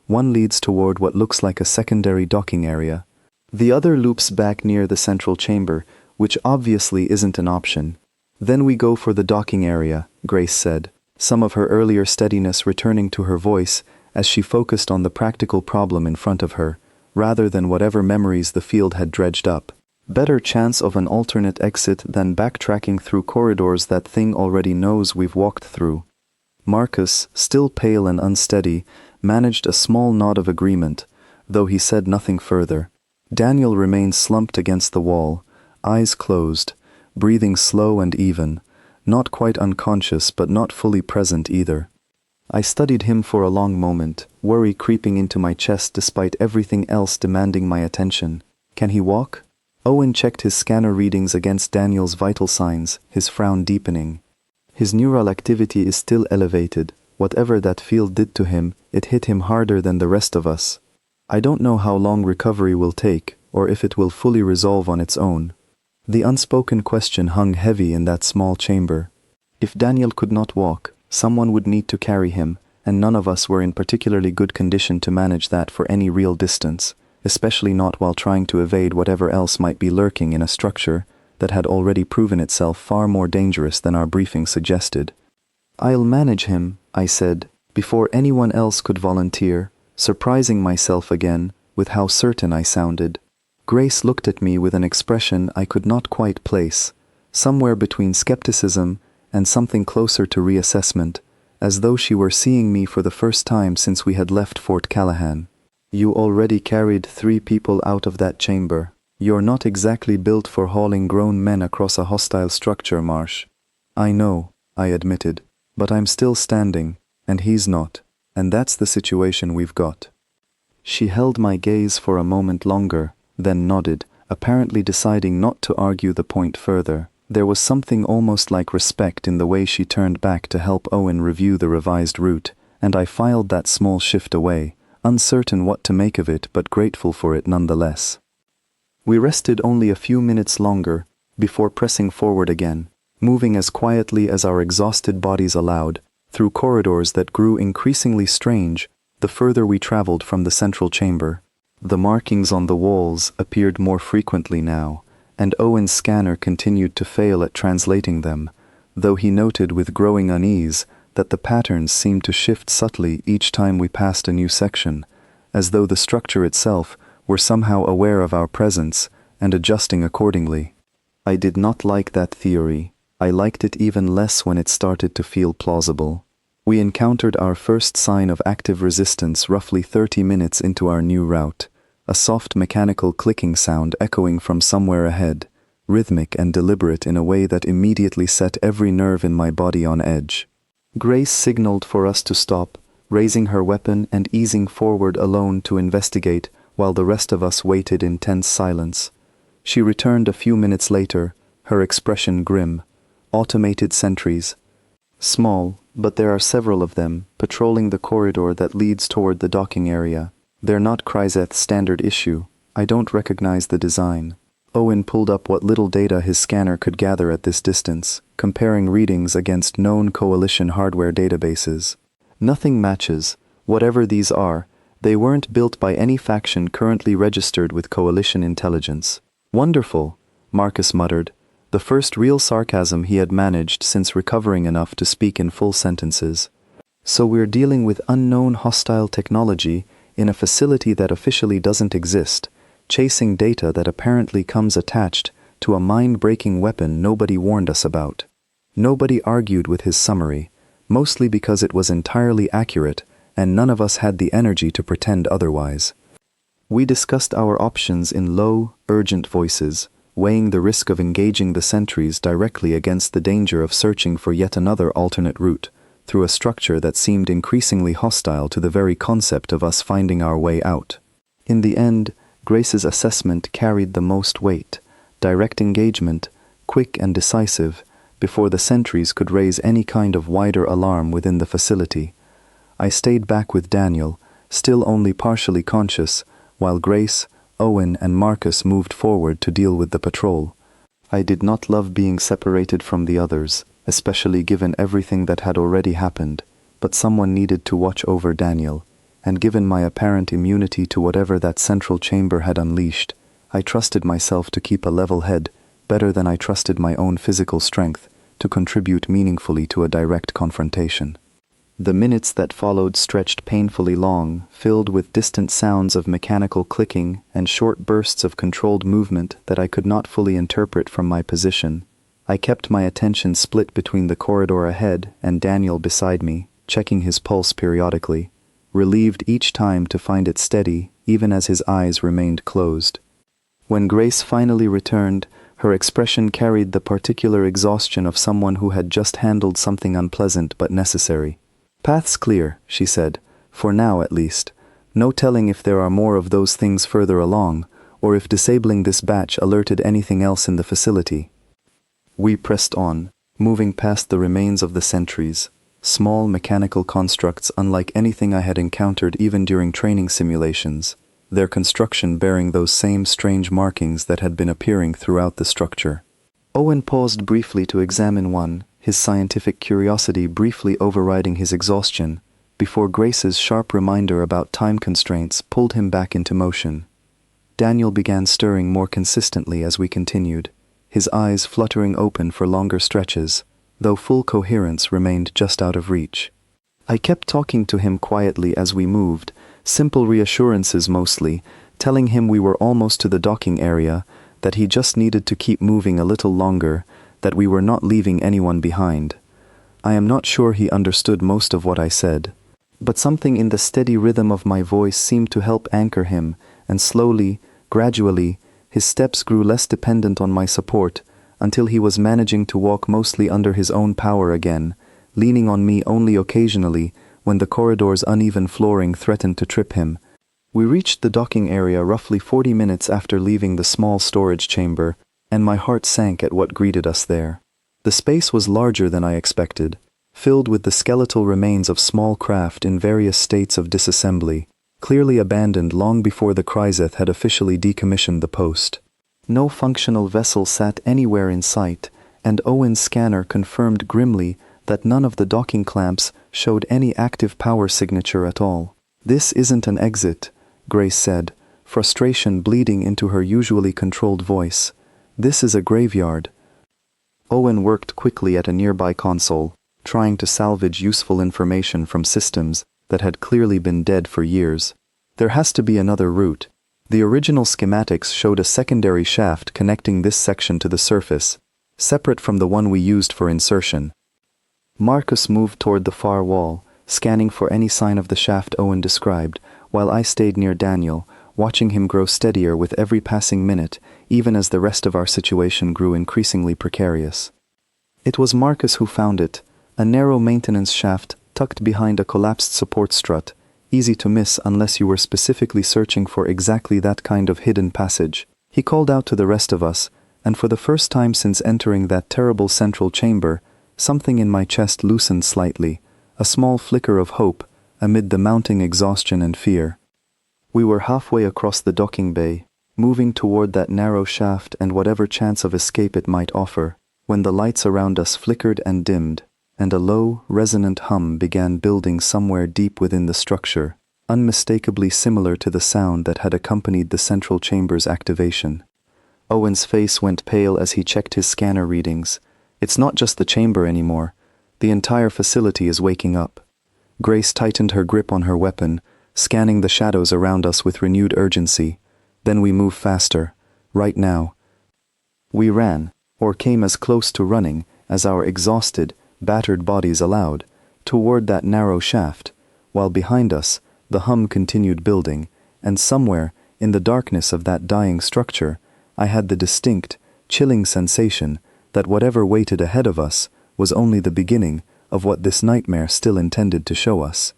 One leads toward what looks like a secondary docking area. The other loops back near the central chamber, which obviously isn't an option. "Then we go for the docking area," Grace said, some of her earlier steadiness returning to her voice as she focused on the practical problem in front of her, rather than whatever memories the field had dredged up. "Better chance of an alternate exit than backtracking through corridors that thing already knows we've walked through." Marcus, still pale and unsteady, managed a small nod of agreement, though he said nothing further. Daniel remained slumped against the wall, eyes closed, breathing slow and even, not quite unconscious but not fully present either. I studied him for a long moment, worry creeping into my chest despite everything else demanding my attention. "Can he walk?" Owen checked his scanner readings against Daniel's vital signs, his frown deepening. "His neural activity is still elevated. Whatever that field did to him, it hit him harder than the rest of us. I don't know how long recovery will take, or if it will fully resolve on its own." The unspoken question hung heavy in that small chamber. If Daniel could not walk, someone would need to carry him, and none of us were in particularly good condition to manage that for any real distance, especially not while trying to evade whatever else might be lurking in a structure that had already proven itself far more dangerous than our briefing suggested. "I'll manage him," I said, before anyone else could volunteer, surprising myself again with how certain I sounded. Grace looked at me with an expression I could not quite place, somewhere between skepticism and something closer to reassessment, as though she were seeing me for the first time since we had left Fort Callahan. "You already carried 3 people out of that chamber. You're not exactly built for hauling grown men across a hostile structure, Marsh." "I know," I admitted, "but I'm still standing, and he's not, and that's the situation we've got." She held my gaze for a moment longer, then nodded, apparently deciding not to argue the point further. There was something almost like respect in the way she turned back to help Owen review the revised route, and I filed that small shift away, uncertain what to make of it but grateful for it nonetheless. We rested only a few minutes longer before pressing forward again, moving as quietly as our exhausted bodies allowed, through corridors that grew increasingly strange the further we traveled from the central chamber. The markings on the walls appeared more frequently now, and Owen's scanner continued to fail at translating them, though he noted with growing unease that the patterns seemed to shift subtly each time we passed a new section, as though the structure itself were somehow aware of our presence and adjusting accordingly. I did not like that theory. I liked it even less when it started to feel plausible. We encountered our first sign of active resistance roughly 30 minutes into our new route, a soft mechanical clicking sound echoing from somewhere ahead, rhythmic and deliberate in a way that immediately set every nerve in my body on edge. Grace signaled for us to stop, raising her weapon and easing forward alone to investigate while the rest of us waited in tense silence. She returned a few minutes later, her expression grim. Automated sentries. Small, but there are several of them, patrolling the corridor that leads toward the docking area. They're not Kryzeth's standard issue. I don't recognize the design. Owen pulled up what little data his scanner could gather at this distance, comparing readings against known Coalition hardware databases. Nothing matches. Whatever these are, they weren't built by any faction currently registered with Coalition intelligence. Wonderful, Marcus muttered, the first real sarcasm he had managed since recovering enough to speak in full sentences. So we're dealing with unknown hostile technology in a facility that officially doesn't exist, chasing data that apparently comes attached to a mind-breaking weapon nobody warned us about. Nobody argued with his summary, mostly because it was entirely accurate and none of us had the energy to pretend otherwise. We discussed our options in low, urgent voices, weighing the risk of engaging the sentries directly against the danger of searching for yet another alternate route, through a structure that seemed increasingly hostile to the very concept of us finding our way out. In the end, Grace's assessment carried the most weight: direct engagement, quick and decisive, before the sentries could raise any kind of wider alarm within the facility. I stayed back with Daniel, still only partially conscious, while Grace, Owen and Marcus moved forward to deal with the patrol. I did not love being separated from the others, especially given everything that had already happened, but someone needed to watch over Daniel, and given my apparent immunity to whatever that central chamber had unleashed, I trusted myself to keep a level head, better than I trusted my own physical strength, to contribute meaningfully to a direct confrontation. The minutes that followed stretched painfully long, filled with distant sounds of mechanical clicking and short bursts of controlled movement that I could not fully interpret from my position. I kept my attention split between the corridor ahead and Daniel beside me, checking his pulse periodically, relieved each time to find it steady, even as his eyes remained closed. When Grace finally returned, her expression carried the particular exhaustion of someone who had just handled something unpleasant but necessary. "Path's clear," she said, "for now at least. No telling if there are more of those things further along, or if disabling this batch alerted anything else in the facility." We pressed on, moving past the remains of the sentries, small mechanical constructs unlike anything I had encountered even during training simulations, their construction bearing those same strange markings that had been appearing throughout the structure. Owen paused briefly to examine one, his scientific curiosity briefly overriding his exhaustion, before Grace's sharp reminder about time constraints pulled him back into motion. Daniel began stirring more consistently as we continued, his eyes fluttering open for longer stretches, though full coherence remained just out of reach. I kept talking to him quietly as we moved, simple reassurances mostly, telling him we were almost to the docking area, that he just needed to keep moving a little longer, that we were not leaving anyone behind. I am not sure he understood most of what I said, but something in the steady rhythm of my voice seemed to help anchor him, and slowly, gradually, his steps grew less dependent on my support, until he was managing to walk mostly under his own power again, leaning on me only occasionally when the corridor's uneven flooring threatened to trip him. We reached the docking area roughly 40 minutes after leaving the small storage chamber, and my heart sank at what greeted us there. The space was larger than I expected, filled with the skeletal remains of small craft in various states of disassembly, clearly abandoned long before the Kryzeth had officially decommissioned the post. No functional vessel sat anywhere in sight, and Owen's scanner confirmed grimly that none of the docking clamps showed any active power signature at all. "This isn't an exit," Grace said, frustration bleeding into her usually controlled voice. "This is a graveyard." Owen worked quickly at a nearby console, trying to salvage useful information from systems that had clearly been dead for years. "There has to be another route. The original schematics showed a secondary shaft connecting this section to the surface, separate from the one we used for insertion." Marcus moved toward the far wall, scanning for any sign of the shaft Owen described, while I stayed near Daniel, watching him grow steadier with every passing minute, even as the rest of our situation grew increasingly precarious. It was Marcus who found it, a narrow maintenance shaft tucked behind a collapsed support strut, easy to miss unless you were specifically searching for exactly that kind of hidden passage. He called out to the rest of us, and for the first time since entering that terrible central chamber, something in my chest loosened slightly, a small flicker of hope amid the mounting exhaustion and fear. We were halfway across the docking bay, moving toward that narrow shaft and whatever chance of escape it might offer, when the lights around us flickered and dimmed, and a low, resonant hum began building somewhere deep within the structure, unmistakably similar to the sound that had accompanied the central chamber's activation. Owen's face went pale as he checked his scanner readings. It's not just the chamber anymore. The entire facility is waking up. Grace tightened her grip on her weapon, scanning the shadows around us with renewed urgency. Then we moved faster. Right now. We ran, or came as close to running as our exhausted, battered bodies allowed, toward that narrow shaft, while behind us, the hum continued building, and somewhere, in the darkness of that dying structure, I had the distinct, chilling sensation that whatever waited ahead of us was only the beginning of what this nightmare still intended to show us.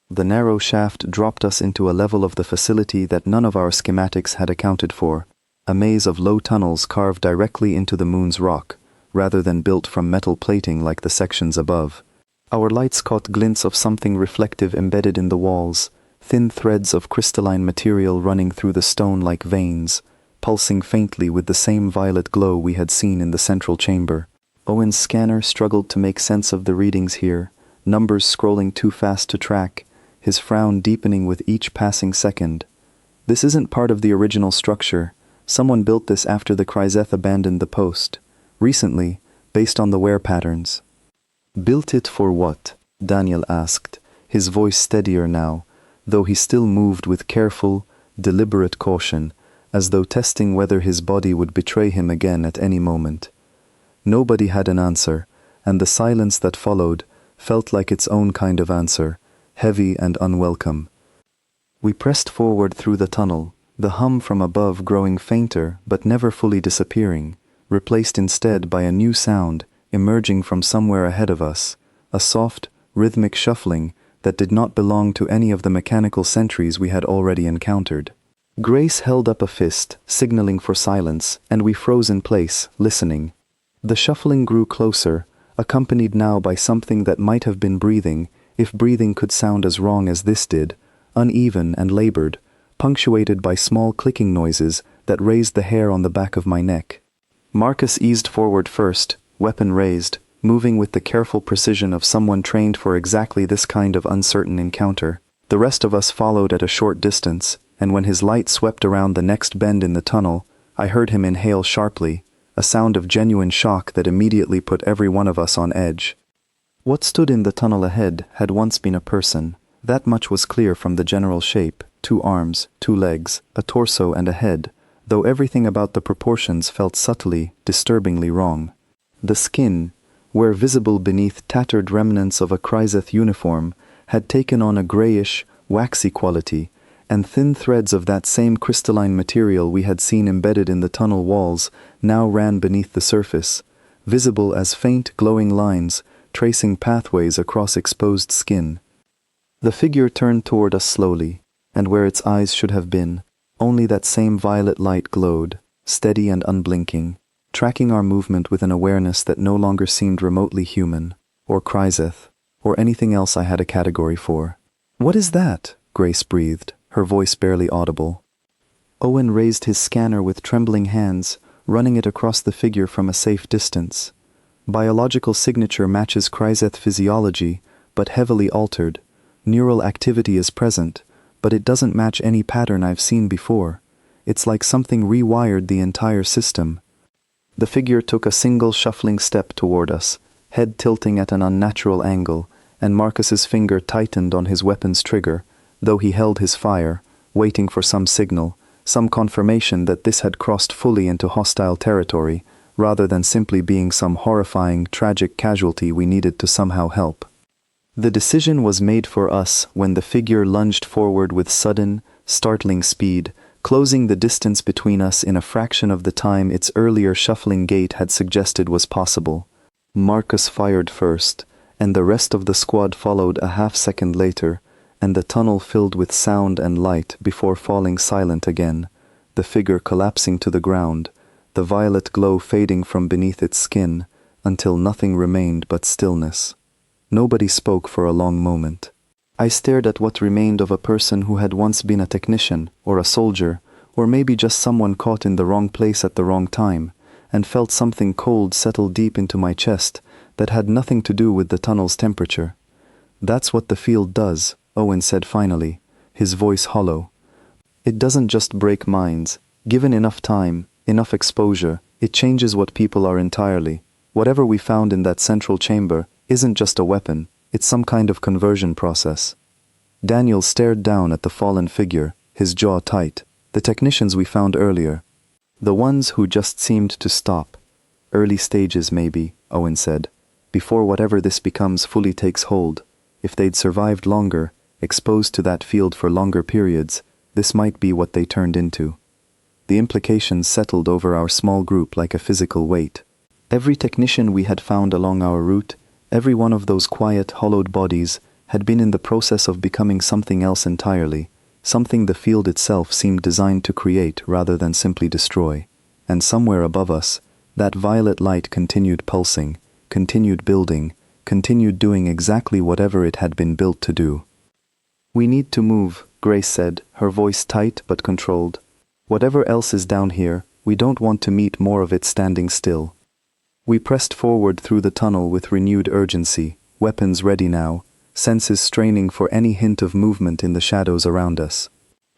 The narrow shaft dropped us into a level of the facility that none of our schematics had accounted for, a maze of low tunnels carved directly into the moon's rock, rather than built from metal plating like the sections above. Our lights caught glints of something reflective embedded in the walls, thin threads of crystalline material running through the stone like veins, pulsing faintly with the same violet glow we had seen in the central chamber. Owen's scanner struggled to make sense of the readings here, numbers scrolling too fast to track, his frown deepening with each passing second. This isn't part of the original structure. Someone built this after the Kryzeth abandoned the post. Recently, based on the wear patterns. Built it for what? Daniel asked, his voice steadier now, though he still moved with careful, deliberate caution, as though testing whether his body would betray him again at any moment. Nobody had an answer, and the silence that followed felt like its own kind of answer, heavy and unwelcome. We pressed forward through the tunnel, the hum from above growing fainter but never fully disappearing, replaced instead by a new sound emerging from somewhere ahead of us, a soft, rhythmic shuffling that did not belong to any of the mechanical sentries we had already encountered. Grace held up a fist, signaling for silence, and we froze in place, listening. The shuffling grew closer, accompanied now by something that might have been breathing, if breathing could sound as wrong as this did, uneven and labored, punctuated by small clicking noises that raised the hair on the back of my neck. Marcus eased forward first, weapon raised, moving with the careful precision of someone trained for exactly this kind of uncertain encounter. The rest of us followed at a short distance, and when his light swept around the next bend in the tunnel, I heard him inhale sharply, a sound of genuine shock that immediately put every one of us on edge. What stood in the tunnel ahead had once been a person. That much was clear from the general shape: 2 arms, 2 legs, a torso and a head, though everything about the proportions felt subtly, disturbingly wrong. The skin, where visible beneath tattered remnants of a Kryzeth uniform, had taken on a grayish, waxy quality, and thin threads of that same crystalline material we had seen embedded in the tunnel walls now ran beneath the surface, visible as faint glowing lines tracing pathways across exposed skin. The figure turned toward us slowly, and where its eyes should have been, only that same violet light glowed, steady and unblinking, tracking our movement with an awareness that no longer seemed remotely human, or Kryzeth, or anything else I had a category for. "What is that?" Grace breathed, her voice barely audible. Owen raised his scanner with trembling hands, running it across the figure from a safe distance. Biological signature matches Kryzeth physiology, but heavily altered. Neural activity is present, but it doesn't match any pattern I've seen before. It's like something rewired the entire system. The figure took a single shuffling step toward us, head tilting at an unnatural angle, and Marcus's finger tightened on his weapon's trigger, though he held his fire, waiting for some signal, some confirmation that this had crossed fully into hostile territory, rather than simply being some horrifying, tragic casualty we needed to somehow help. The decision was made for us when the figure lunged forward with sudden, startling speed, closing the distance between us in a fraction of the time its earlier shuffling gait had suggested was possible. Marcus fired first, and the rest of the squad followed a half-second later, and the tunnel filled with sound and light before falling silent again, the figure collapsing to the ground, the violet glow fading from beneath its skin, until nothing remained but stillness. Nobody spoke for a long moment. I stared at what remained of a person who had once been a technician or a soldier, or maybe just someone caught in the wrong place at the wrong time, and felt something cold settle deep into my chest that had nothing to do with the tunnel's temperature. "That's what the field does," Owen said finally, his voice hollow. "It doesn't just break minds. Given enough time, enough exposure, it changes what people are entirely. Whatever we found in that central chamber isn't just a weapon, it's some kind of conversion process." Daniel stared down at the fallen figure, his jaw tight. "The technicians we found earlier. The ones who just seemed to stop. Early stages maybe," Owen said, "before whatever this becomes fully takes hold. If they'd survived longer, exposed to that field for longer periods, this might be what they turned into." The implications settled over our small group like a physical weight. Every technician we had found along our route, every one of those quiet, hollowed bodies, had been in the process of becoming something else entirely, something the field itself seemed designed to create rather than simply destroy. And somewhere above us, that violet light continued pulsing, continued building, continued doing exactly whatever it had been built to do. "We need to move," Grace said, her voice tight but controlled. "Whatever else is down here, we don't want to meet more of it standing still." We pressed forward through the tunnel with renewed urgency, weapons ready now, senses straining for any hint of movement in the shadows around us.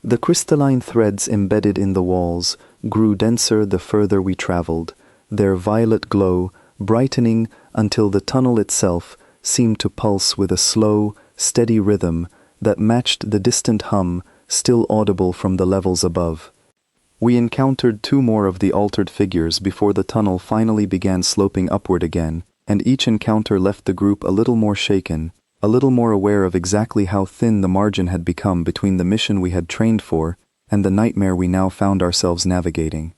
The crystalline threads embedded in the walls grew denser the further we traveled, their violet glow brightening until the tunnel itself seemed to pulse with a slow, steady rhythm that matched the distant hum still audible from the levels above. We encountered two more of the altered figures before the tunnel finally began sloping upward again, and each encounter left the group a little more shaken, a little more aware of exactly how thin the margin had become between the mission we had trained for and the nightmare we now found ourselves navigating.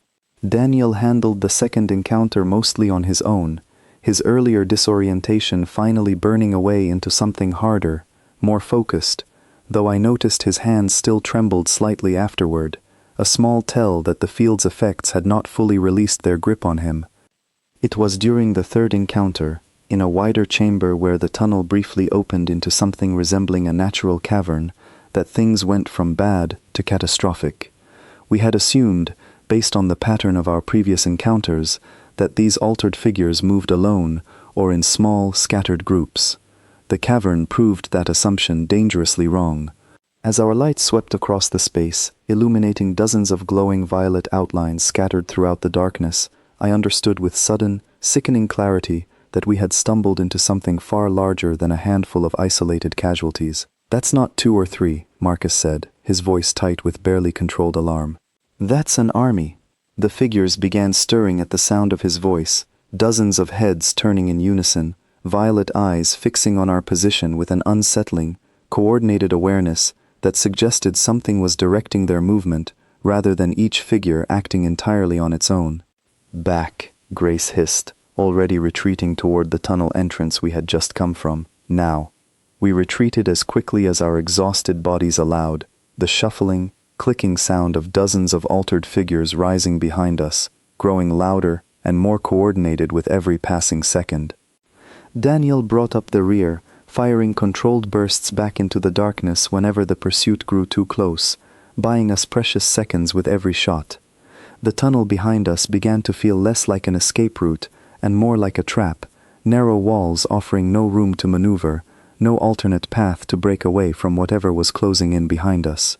Daniel handled the second encounter mostly on his own, his earlier disorientation finally burning away into something harder, more focused, though I noticed his hands still trembled slightly afterward, a small tell that the field's effects had not fully released their grip on him. It was during the third encounter, in a wider chamber where the tunnel briefly opened into something resembling a natural cavern, that things went from bad to catastrophic. We had assumed, based on the pattern of our previous encounters, that these altered figures moved alone or in small, scattered groups. The cavern proved that assumption dangerously wrong. As our light swept across the space, illuminating dozens of glowing violet outlines scattered throughout the darkness, I understood with sudden, sickening clarity that we had stumbled into something far larger than a handful of isolated casualties. "That's not 2 or 3, Marcus said, his voice tight with barely controlled alarm. "That's an army." The figures began stirring at the sound of his voice, dozens of heads turning in unison, violet eyes fixing on our position with an unsettling, coordinated awareness that suggested something was directing their movement rather than each figure acting entirely on its own. "Back," Grace hissed, already retreating toward the tunnel entrance we had just come from. "Now." We retreated as quickly as our exhausted bodies allowed, the shuffling, clicking sound of dozens of altered figures rising behind us, growing louder and more coordinated with every passing second. Daniel brought up the rear, firing controlled bursts back into the darkness whenever the pursuit grew too close, buying us precious seconds with every shot. The tunnel behind us began to feel less like an escape route and more like a trap, narrow walls offering no room to maneuver, no alternate path to break away from whatever was closing in behind us.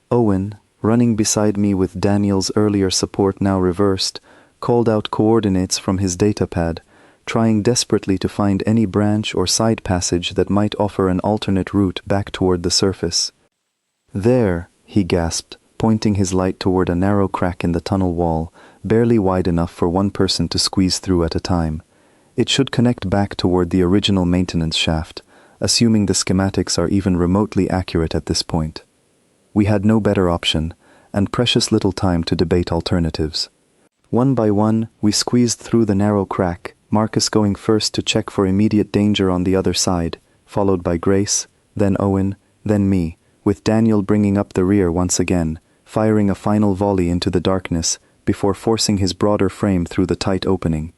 Owen, running beside me with Daniel's earlier support now reversed, called out coordinates from his datapad, trying desperately to find any branch or side passage that might offer an alternate route back toward the surface. "There," he gasped, pointing his light toward a narrow crack in the tunnel wall, barely wide enough for one person to squeeze through at a time. It should connect back toward the original maintenance shaft, assuming the schematics are even remotely accurate at this point. We had no better option, and precious little time to debate alternatives. One by one, we squeezed through the narrow crack, Marcus going first to check for immediate danger on the other side, followed by Grace, then Owen, then me, with Daniel bringing up the rear once again, firing a final volley into the darkness before forcing his broader frame through the tight opening.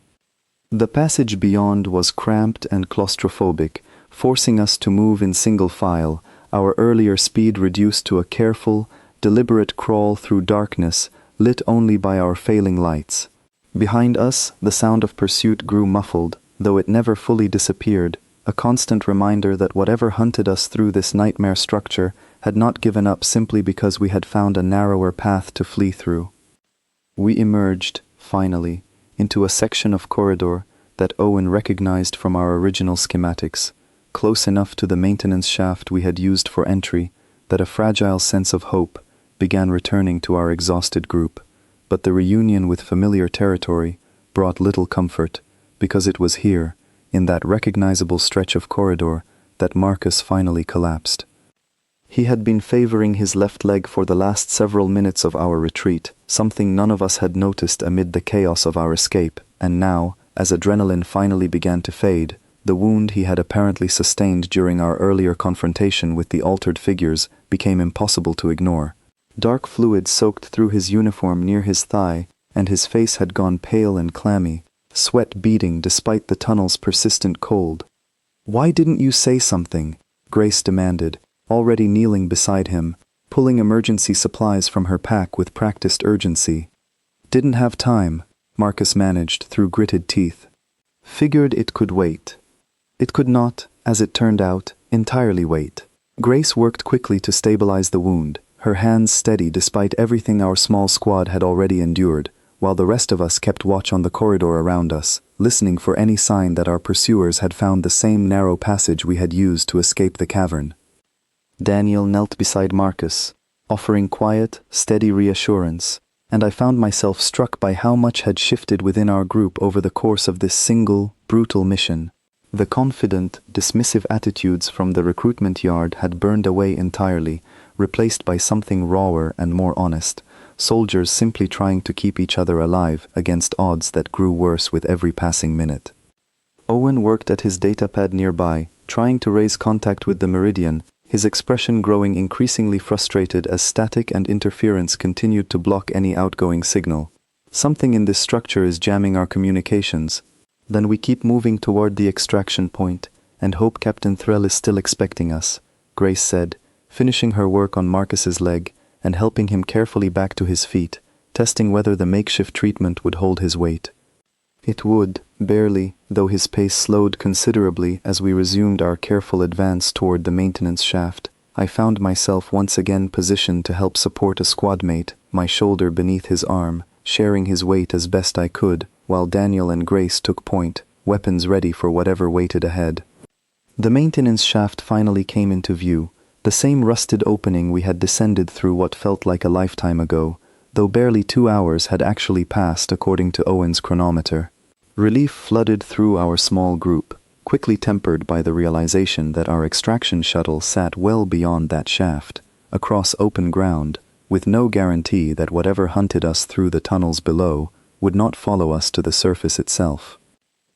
The passage beyond was cramped and claustrophobic, forcing us to move in single file, our earlier speed reduced to a careful, deliberate crawl through darkness, lit only by our failing lights. Behind us, the sound of pursuit grew muffled, though it never fully disappeared, a constant reminder that whatever hunted us through this nightmare structure had not given up simply because we had found a narrower path to flee through. We emerged, finally, into a section of corridor that Owen recognized from our original schematics, close enough to the maintenance shaft we had used for entry that a fragile sense of hope began returning to our exhausted group. But the reunion with familiar territory brought little comfort, because it was here, in that recognizable stretch of corridor, that Marcus finally collapsed. He had been favoring his left leg for the last several minutes of our retreat, something none of us had noticed amid the chaos of our escape, and now, as adrenaline finally began to fade, the wound he had apparently sustained during our earlier confrontation with the altered figures became impossible to ignore. Dark fluid soaked through his uniform near his thigh, and his face had gone pale and clammy, sweat beading despite the tunnel's persistent cold. "Why didn't you say something?" Grace demanded, already kneeling beside him, pulling emergency supplies from her pack with practiced urgency. "Didn't have time," Marcus managed through gritted teeth. "Figured it could wait." It could not, as it turned out, entirely wait. Grace worked quickly to stabilize the wound, her hands steady despite everything our small squad had already endured, while the rest of us kept watch on the corridor around us, listening for any sign that our pursuers had found the same narrow passage we had used to escape the cavern. Daniel knelt beside Marcus, offering quiet, steady reassurance, and I found myself struck by how much had shifted within our group over the course of this single, brutal mission. The confident, dismissive attitudes from the recruitment yard had burned away entirely, replaced by something rawer and more honest, soldiers simply trying to keep each other alive against odds that grew worse with every passing minute. Owen worked at his datapad nearby, trying to raise contact with the Meridian, his expression growing increasingly frustrated as static and interference continued to block any outgoing signal. "Something in this structure is jamming our communications. Then we keep moving toward the extraction point, and hope Captain Threll is still expecting us," Grace said, finishing her work on Marcus's leg and helping him carefully back to his feet, testing whether the makeshift treatment would hold his weight. It would, barely, though his pace slowed considerably as we resumed our careful advance toward the maintenance shaft. I found myself once again positioned to help support a squadmate, my shoulder beneath his arm, sharing his weight as best I could, while Daniel and Grace took point, weapons ready for whatever waited ahead. The maintenance shaft finally came into view, the same rusted opening we had descended through what felt like a lifetime ago, though barely 2 hours had actually passed according to Owen's chronometer. Relief flooded through our small group, quickly tempered by the realization that our extraction shuttle sat well beyond that shaft, across open ground, with no guarantee that whatever hunted us through the tunnels below would not follow us to the surface itself.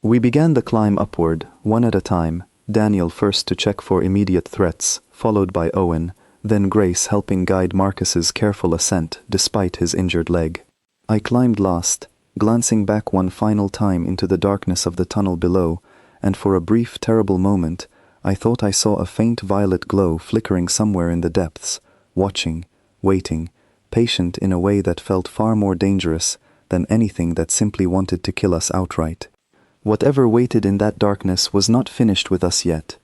We began the climb upward, one at a time, Daniel first to check for immediate threats, followed by Owen, then Grace helping guide Marcus's careful ascent despite his injured leg. I climbed last, glancing back one final time into the darkness of the tunnel below, and for a brief, terrible moment, I thought I saw a faint violet glow flickering somewhere in the depths, watching, waiting, patient in a way that felt far more dangerous than anything that simply wanted to kill us outright. Whatever waited in that darkness was not finished with us yet.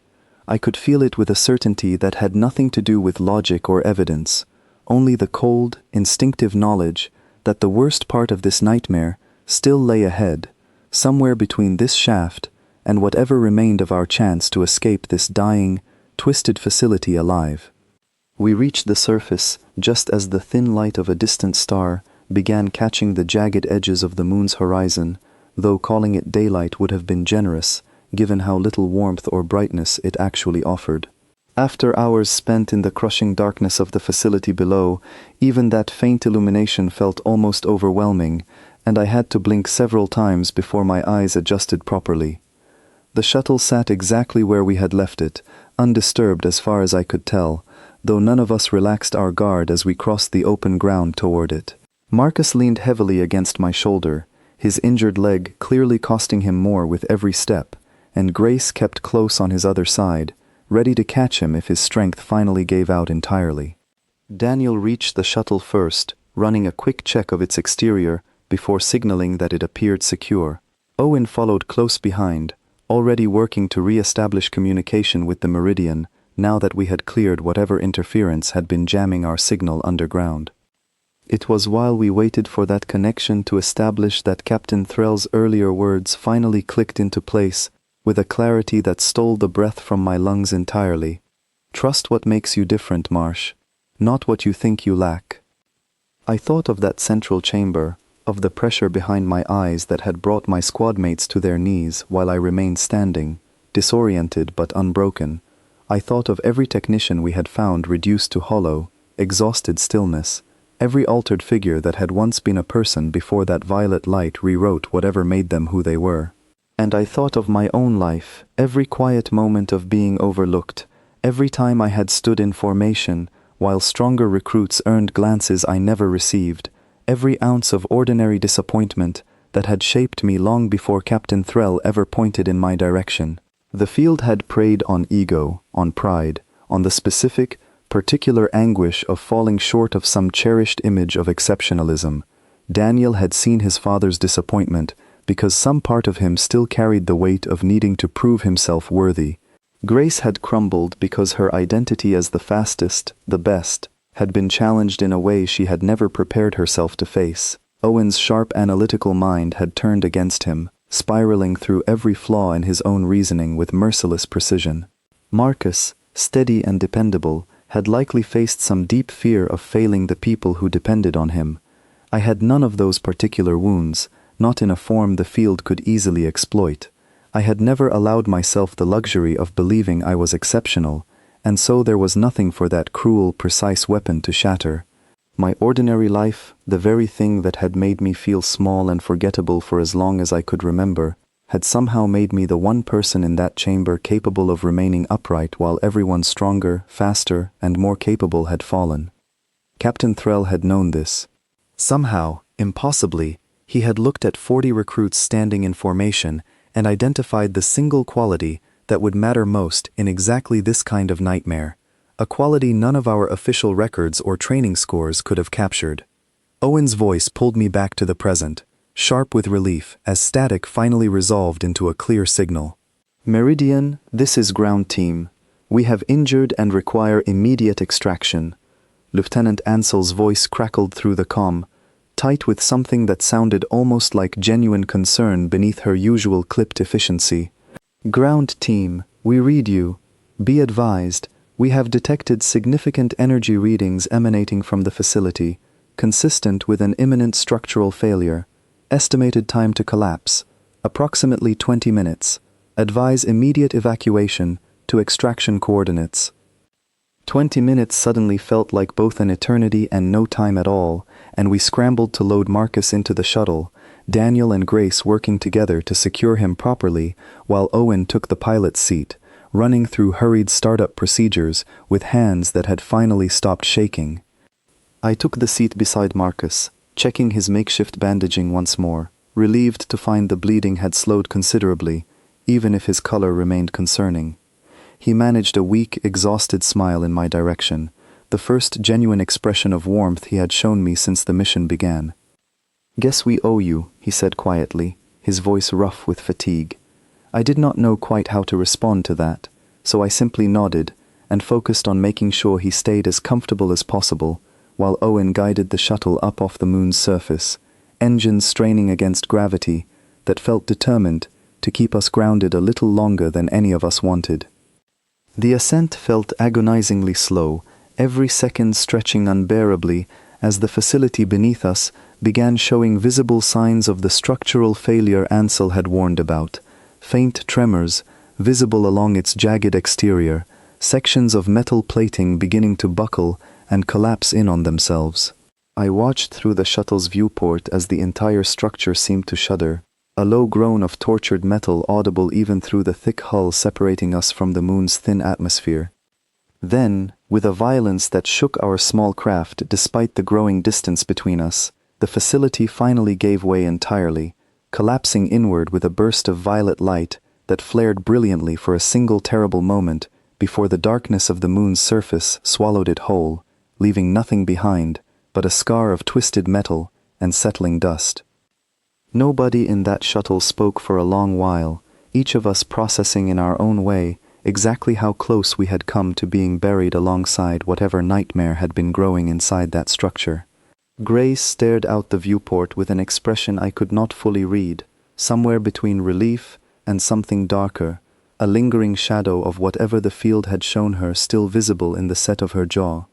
I could feel it with a certainty that had nothing to do with logic or evidence, only the cold, instinctive knowledge that the worst part of this nightmare still lay ahead, somewhere between this shaft and whatever remained of our chance to escape this dying, twisted facility alive. We reached the surface just as the thin light of a distant star began catching the jagged edges of the moon's horizon, though calling it daylight would have been generous, given how little warmth or brightness it actually offered. After hours spent in the crushing darkness of the facility below, even that faint illumination felt almost overwhelming, and I had to blink several times before my eyes adjusted properly. The shuttle sat exactly where we had left it, undisturbed as far as I could tell, though none of us relaxed our guard as we crossed the open ground toward it. Marcus leaned heavily against my shoulder, his injured leg clearly costing him more with every step, and Grace kept close on his other side, ready to catch him if his strength finally gave out entirely. Daniel reached the shuttle first, running a quick check of its exterior before signaling that it appeared secure. Owen followed close behind, already working to re-establish communication with the Meridian now that we had cleared whatever interference had been jamming our signal underground. It was while we waited for that connection to establish that Captain Threll's earlier words finally clicked into place with a clarity that stole the breath from my lungs entirely. Trust what makes you different, Marsh, not what you think you lack. I thought of that central chamber, of the pressure behind my eyes that had brought my squadmates to their knees while I remained standing, disoriented but unbroken. I thought of every technician we had found reduced to hollow, exhausted stillness, every altered figure that had once been a person before that violet light rewrote whatever made them who they were. And I thought of my own life, every quiet moment of being overlooked, every time I had stood in formation, while stronger recruits earned glances I never received, every ounce of ordinary disappointment that had shaped me long before Captain Threll ever pointed in my direction. The field had preyed on ego, on pride, on the specific, particular anguish of falling short of some cherished image of exceptionalism. Daniel had seen his father's disappointment because some part of him still carried the weight of needing to prove himself worthy. Grace had crumbled because her identity as the fastest, the best, had been challenged in a way she had never prepared herself to face. Owen's sharp analytical mind had turned against him, spiraling through every flaw in his own reasoning with merciless precision. Marcus, steady and dependable, had likely faced some deep fear of failing the people who depended on him. I had none of those particular wounds, not in a form the field could easily exploit. I had never allowed myself the luxury of believing I was exceptional, and so there was nothing for that cruel, precise weapon to shatter. My ordinary life, the very thing that had made me feel small and forgettable for as long as I could remember, had somehow made me the one person in that chamber capable of remaining upright while everyone stronger, faster, and more capable had fallen. Captain Threll had known this. Somehow, impossibly, he had looked at 40 recruits standing in formation and identified the single quality that would matter most in exactly this kind of nightmare, a quality none of our official records or training scores could have captured. Owen's voice pulled me back to the present, sharp with relief as static finally resolved into a clear signal. Meridian, this is ground team. We have injured and require immediate extraction. Lieutenant Ansell's voice crackled through the comm, tight with something that sounded almost like genuine concern beneath her usual clipped efficiency. Ground team, we read you. Be advised, we have detected significant energy readings emanating from the facility, consistent with an imminent structural failure. Estimated time to collapse, approximately 20 minutes. Advise immediate evacuation to extraction coordinates. 20 minutes suddenly felt like both an eternity and no time at all, and we scrambled to load Marcus into the shuttle, Daniel and Grace working together to secure him properly, while Owen took the pilot's seat, running through hurried startup procedures with hands that had finally stopped shaking. I took the seat beside Marcus, checking his makeshift bandaging once more, relieved to find the bleeding had slowed considerably, even if his color remained concerning. He managed a weak, exhausted smile in my direction, the first genuine expression of warmth he had shown me since the mission began. "Guess we owe you," he said quietly, his voice rough with fatigue. I did not know quite how to respond to that, so I simply nodded and focused on making sure he stayed as comfortable as possible, while Owen guided the shuttle up off the moon's surface, engines straining against gravity that felt determined to keep us grounded a little longer than any of us wanted. The ascent felt agonizingly slow, every second stretching unbearably as the facility beneath us began showing visible signs of the structural failure Ansel had warned about, faint tremors visible along its jagged exterior, sections of metal plating beginning to buckle and collapse in on themselves. I watched through the shuttle's viewport as the entire structure seemed to shudder, a low groan of tortured metal audible even through the thick hull separating us from the moon's thin atmosphere. Then, with a violence that shook our small craft despite the growing distance between us, the facility finally gave way entirely, collapsing inward with a burst of violet light that flared brilliantly for a single terrible moment before the darkness of the moon's surface swallowed it whole, leaving nothing behind but a scar of twisted metal and settling dust. Nobody in that shuttle spoke for a long while, each of us processing in our own way exactly how close we had come to being buried alongside whatever nightmare had been growing inside that structure. Grace stared out the viewport with an expression I could not fully read, somewhere between relief and something darker, a lingering shadow of whatever the field had shown her still visible in the set of her jaw.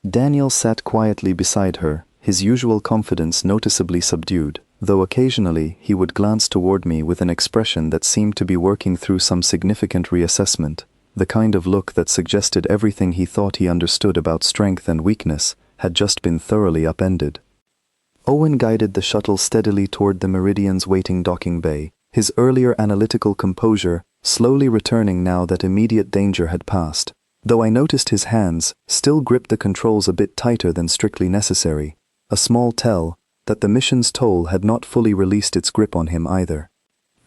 Daniel sat quietly beside her, his usual confidence noticeably subdued, though occasionally he would glance toward me with an expression that seemed to be working through some significant reassessment, the kind of look that suggested everything he thought he understood about strength and weakness had just been thoroughly upended. Owen guided the shuttle steadily toward the Meridian's waiting docking bay, his earlier analytical composure slowly returning now that immediate danger had passed, though I noticed his hands still gripped the controls a bit tighter than strictly necessary, a small tell that the mission's toll had not fully released its grip on him either.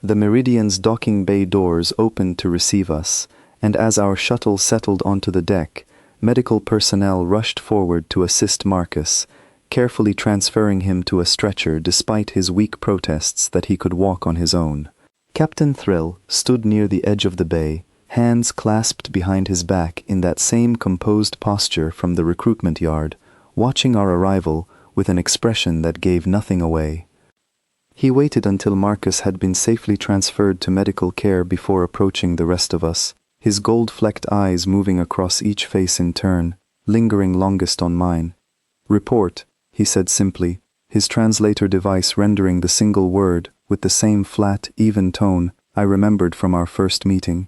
The Meridian's docking bay doors opened to receive us, and as our shuttle settled onto the deck, medical personnel rushed forward to assist Marcus, carefully transferring him to a stretcher despite his weak protests that he could walk on his own. Captain Thrill stood near the edge of the bay, hands clasped behind his back in that same composed posture from the recruitment yard, watching our arrival with an expression that gave nothing away. He waited until Marcus had been safely transferred to medical care before approaching the rest of us, his gold-flecked eyes moving across each face in turn, lingering longest on mine. "Report," he said simply, his translator device rendering the single word with the same flat, even tone I remembered from our first meeting.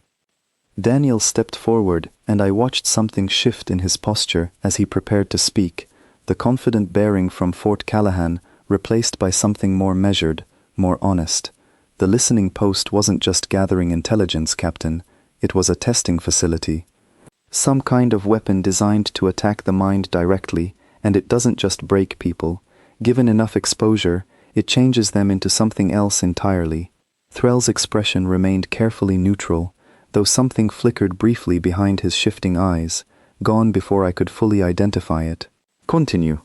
Daniel stepped forward, and I watched something shift in his posture as he prepared to speak, the confident bearing from Fort Callahan replaced by something more measured, more honest. The listening post wasn't just gathering intelligence, Captain. It was a testing facility. Some kind of weapon designed to attack the mind directly, and it doesn't just break people. Given enough exposure, it changes them into something else entirely. Threll's expression remained carefully neutral, though something flickered briefly behind his shifting eyes, gone before I could fully identify it. "Continue."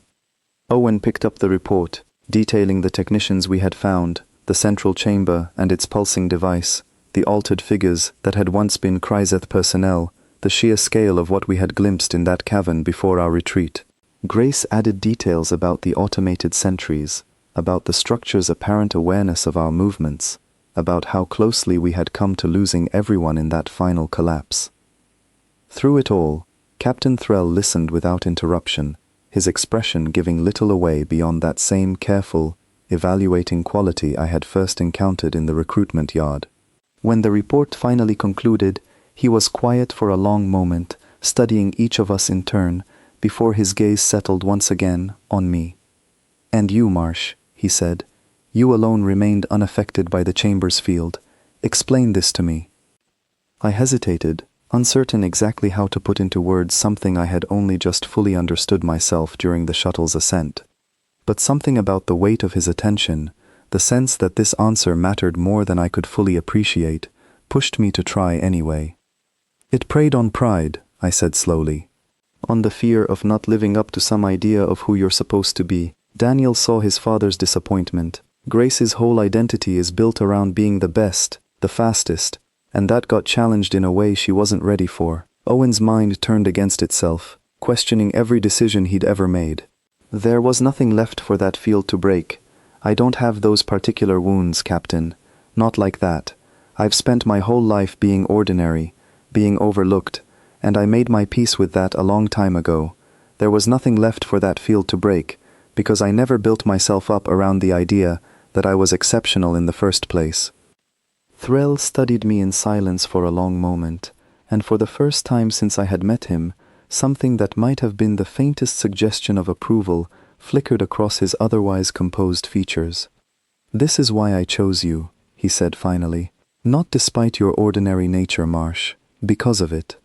Owen picked up the report, detailing the technicians we had found, the central chamber and its pulsing device, the altered figures that had once been Kryzeth personnel, the sheer scale of what we had glimpsed in that cavern before our retreat. Grace added details about the automated sentries, about the structure's apparent awareness of our movements, about how closely we had come to losing everyone in that final collapse. Through it all, Captain Threll listened without interruption, his expression giving little away beyond that same careful, evaluating quality I had first encountered in the recruitment yard. When the report finally concluded, he was quiet for a long moment, studying each of us in turn, before his gaze settled once again on me. "And you, Marsh," he said. "You alone remained unaffected by the chamber's field. Explain this to me." I hesitated, uncertain exactly how to put into words something I had only just fully understood myself during the shuttle's ascent. But something about the weight of his attention, the sense that this answer mattered more than I could fully appreciate, pushed me to try anyway. "It preyed on pride," I said slowly. "On the fear of not living up to some idea of who you're supposed to be." Daniel saw his father's disappointment. Grace's whole identity is built around being the best, the fastest, and that got challenged in a way she wasn't ready for. Owen's mind turned against itself, questioning every decision he'd ever made. "There was nothing left for that field to break. I don't have those particular wounds, Captain. Not like that. I've spent my whole life being ordinary, being overlooked, and I made my peace with that a long time ago. There was nothing left for that field to break, because I never built myself up around the idea that I was exceptional in the first place." Threll studied me in silence for a long moment, and for the first time since I had met him, something that might have been the faintest suggestion of approval flickered across his otherwise composed features. "This is why I chose you," he said finally. "Not despite your ordinary nature, Marsh. Because of it.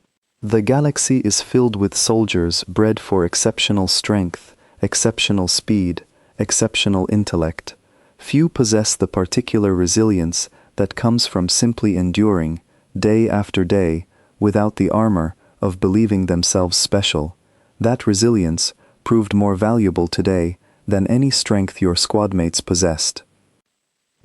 The galaxy is filled with soldiers bred for exceptional strength, exceptional speed, exceptional intellect. Few possess the particular resilience that comes from simply enduring, day after day, without the armor of believing themselves special. That resilience proved more valuable today than any strength your squadmates possessed.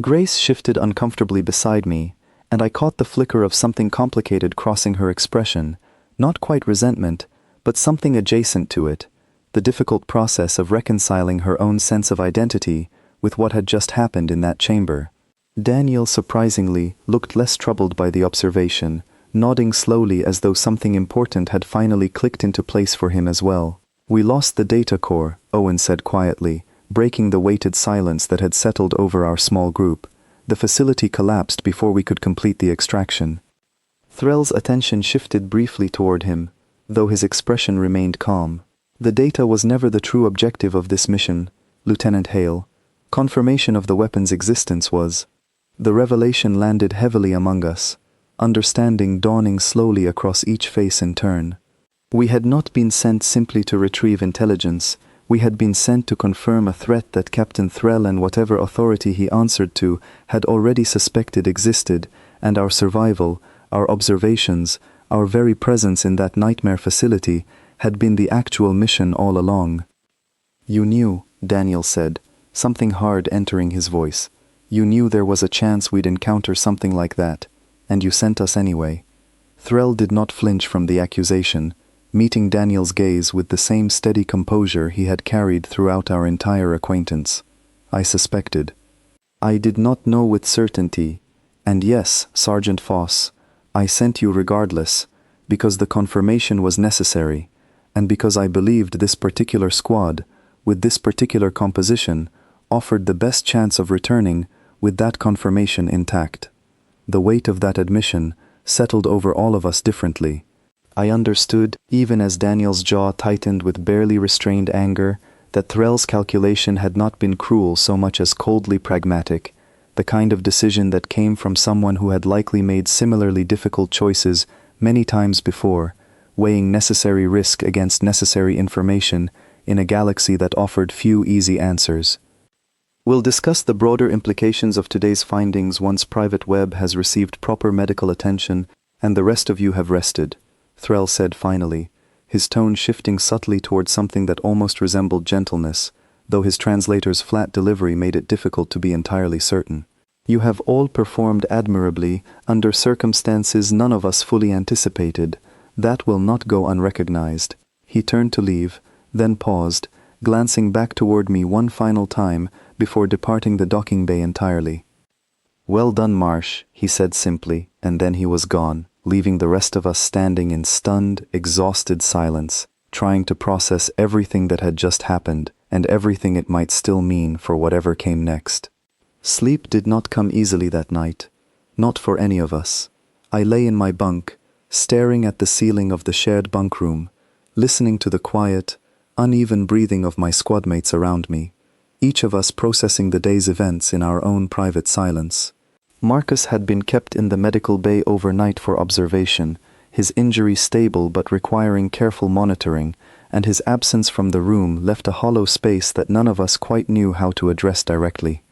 Grace shifted uncomfortably beside me, and I caught the flicker of something complicated crossing her expression, not quite resentment, but something adjacent to it, the difficult process of reconciling her own sense of identity with what had just happened in that chamber. Daniel, surprisingly, looked less troubled by the observation, nodding slowly as though something important had finally clicked into place for him as well. "We lost the data core," Owen said quietly, breaking the weighted silence that had settled over our small group. "The facility collapsed before we could complete the extraction." Threll's attention shifted briefly toward him, though his expression remained calm. "The data was never the true objective of this mission, Lieutenant Hale. Confirmation of the weapon's existence was. The revelation landed heavily among us, understanding dawning slowly across each face in turn. We had not been sent simply to retrieve intelligence. We had been sent to confirm a threat that Captain Threll and whatever authority he answered to had already suspected existed, and our survival, our observations, our very presence in that nightmare facility had been the actual mission all along." "You knew," Daniel said, something hard entering his voice. "You knew there was a chance we'd encounter something like that, and you sent us anyway." Threll did not flinch from the accusation, meeting Daniel's gaze with the same steady composure he had carried throughout our entire acquaintance. "I suspected. I did not know with certainty, and yes, Sergeant Foss, I sent you regardless, because the confirmation was necessary, and because I believed this particular squad, with this particular composition, offered the best chance of returning with that confirmation intact." The weight of that admission settled over all of us differently. I understood, even as Daniel's jaw tightened with barely restrained anger, that Threll's calculation had not been cruel so much as coldly pragmatic, the kind of decision that came from someone who had likely made similarly difficult choices many times before, weighing necessary risk against necessary information in a galaxy that offered few easy answers. "We'll discuss the broader implications of today's findings once Private Webb has received proper medical attention and the rest of you have rested," Threll said finally, his tone shifting subtly toward something that almost resembled gentleness, though his translator's flat delivery made it difficult to be entirely certain. "You have all performed admirably under circumstances none of us fully anticipated. That will not go unrecognized." He turned to leave, then paused, glancing back toward me one final time before departing the docking bay entirely. "Well done, Marsh," he said simply, and then he was gone, leaving the rest of us standing in stunned, exhausted silence, trying to process everything that had just happened and everything it might still mean for whatever came next. Sleep did not come easily that night, not for any of us. I lay in my bunk, staring at the ceiling of the shared bunk room, listening to the quiet, uneven breathing of my squadmates around me, each of us processing the day's events in our own private silence. Marcus had been kept in the medical bay overnight for observation, his injury stable but requiring careful monitoring, and his absence from the room left a hollow space that none of us quite knew how to address directly.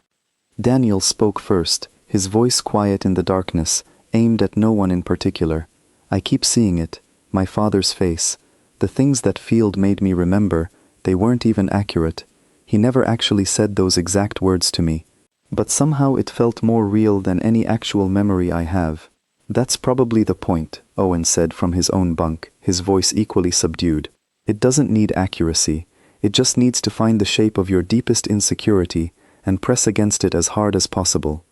Daniel spoke first, his voice quiet in the darkness, aimed at no one in particular. "I keep seeing it, my father's face. The things that Field made me remember, they weren't even accurate. He never actually said those exact words to me. But somehow it felt more real than any actual memory I have." "That's probably the point," Owen said from his own bunk, his voice equally subdued. "It doesn't need accuracy. It just needs to find the shape of your deepest insecurity and press against it as hard as possible."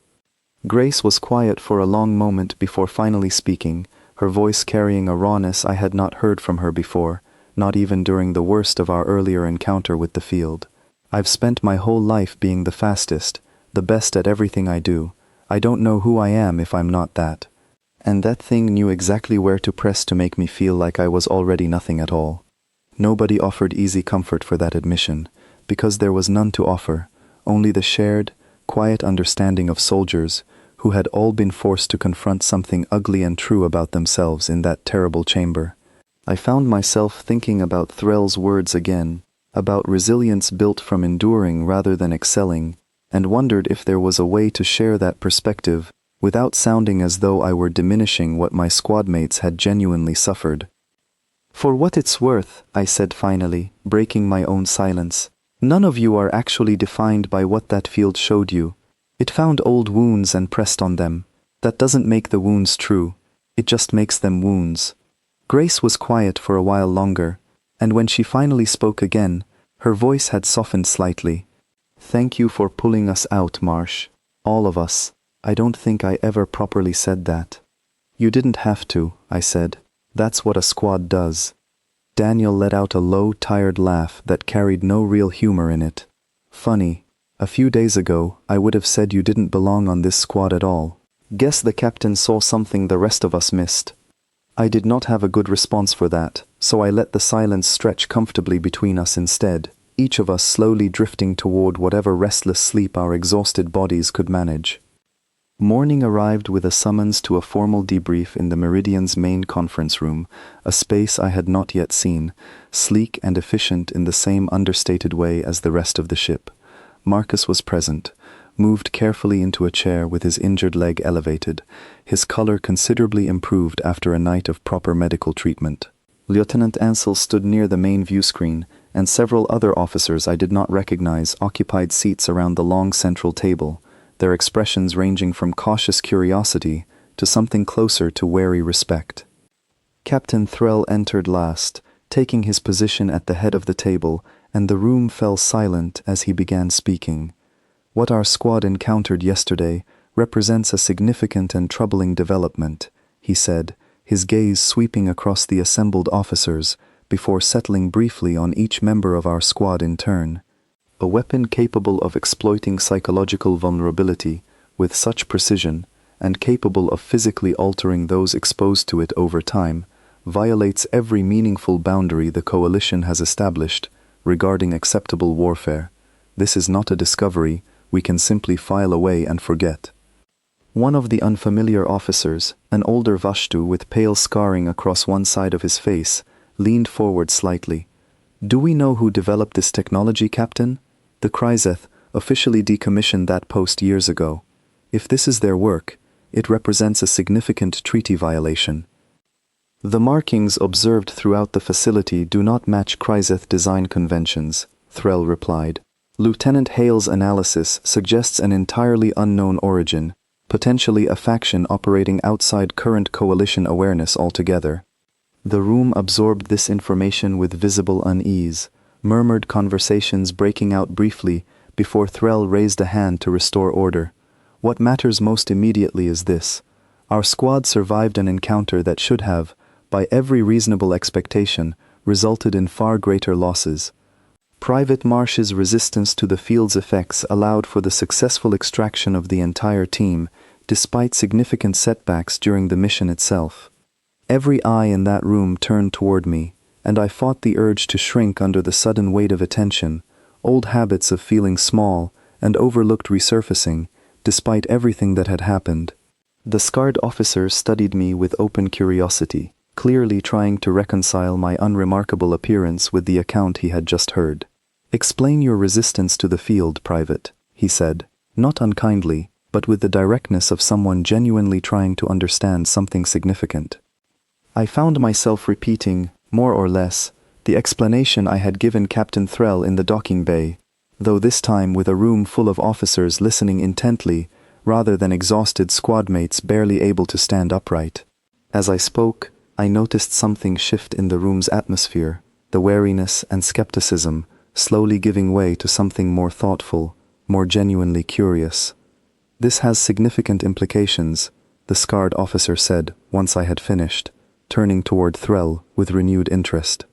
Grace was quiet for a long moment before finally speaking, her voice carrying a rawness I had not heard from her before, not even during the worst of our earlier encounter with the Field. "I've spent my whole life being the fastest, the best at everything I do. I don't know who I am if I'm not that. And that thing knew exactly where to press to make me feel like I was already nothing at all." Nobody offered easy comfort for that admission, because there was none to offer, only the shared, quiet understanding of soldiers who had all been forced to confront something ugly and true about themselves in that terrible chamber. I found myself thinking about Threll's words again, about resilience built from enduring rather than excelling, and wondered if there was a way to share that perspective without sounding as though I were diminishing what my squadmates had genuinely suffered. For what it's worth, I said finally, breaking my own silence. None of you are actually defined by what that field showed you. It found old wounds and pressed on them. That doesn't make the wounds true. It just makes them wounds. Grace was quiet for a while longer, and when she finally spoke again, her voice had softened slightly. Thank you for pulling us out, Marsh. All of us. I don't think I ever properly said that. You didn't have to, I said. That's what a squad does. Daniel let out a low, tired laugh that carried no real humor in it. Funny. A few days ago, I would have said you didn't belong on this squad at all. Guess the captain saw something the rest of us missed. I did not have a good response for that, so I let the silence stretch comfortably between us instead, each of us slowly drifting toward whatever restless sleep our exhausted bodies could manage. Morning arrived with a summons to a formal debrief in the Meridian's main conference room, a space I had not yet seen, sleek and efficient in the same understated way as the rest of the ship. Marcus was present, moved carefully into a chair with his injured leg elevated, his color considerably improved after a night of proper medical treatment. Lieutenant Ansel stood near the main view screen, and several other officers I did not recognize occupied seats around the long central table, their expressions ranging from cautious curiosity to something closer to wary respect. Captain Threll entered last, taking his position at the head of the table, and the room fell silent as he began speaking. What our squad encountered yesterday represents a significant and troubling development, he said, his gaze sweeping across the assembled officers before settling briefly on each member of our squad in turn. A weapon capable of exploiting psychological vulnerability with such precision and capable of physically altering those exposed to it over time violates every meaningful boundary the Coalition has established regarding acceptable warfare. This is not a discovery we can simply file away and forget. One of the unfamiliar officers, an older Vashtu with pale scarring across one side of his face, leaned forward slightly. Do we know who developed this technology, Captain? The Kryzeth officially decommissioned that post years ago. If this is their work, it represents a significant treaty violation. The markings observed throughout the facility do not match Kryzeth design conventions, Threll replied. Lieutenant Hale's analysis suggests an entirely unknown origin, potentially a faction operating outside current Coalition awareness altogether. The room absorbed this information with visible unease, murmured conversations breaking out briefly before Threll raised a hand to restore order. What matters most immediately is this. Our squad survived an encounter that should have, by every reasonable expectation, resulted in far greater losses. Private Marsh's resistance to the field's effects allowed for the successful extraction of the entire team, despite significant setbacks during the mission itself. Every eye in that room turned toward me, and I fought the urge to shrink under the sudden weight of attention, old habits of feeling small and overlooked resurfacing, despite everything that had happened. The scarred officer studied me with open curiosity, clearly trying to reconcile my unremarkable appearance with the account he had just heard. Explain your resistance to the field, Private, he said, not unkindly, but with the directness of someone genuinely trying to understand something significant. I found myself repeating, more or less, the explanation I had given Captain Threll in the docking bay, though this time with a room full of officers listening intently, rather than exhausted squadmates barely able to stand upright. As I spoke, I noticed something shift in the room's atmosphere, the wariness and skepticism slowly giving way to something more thoughtful, more genuinely curious. This has significant implications, the scarred officer said once I had finished, turning toward Threll with renewed interest.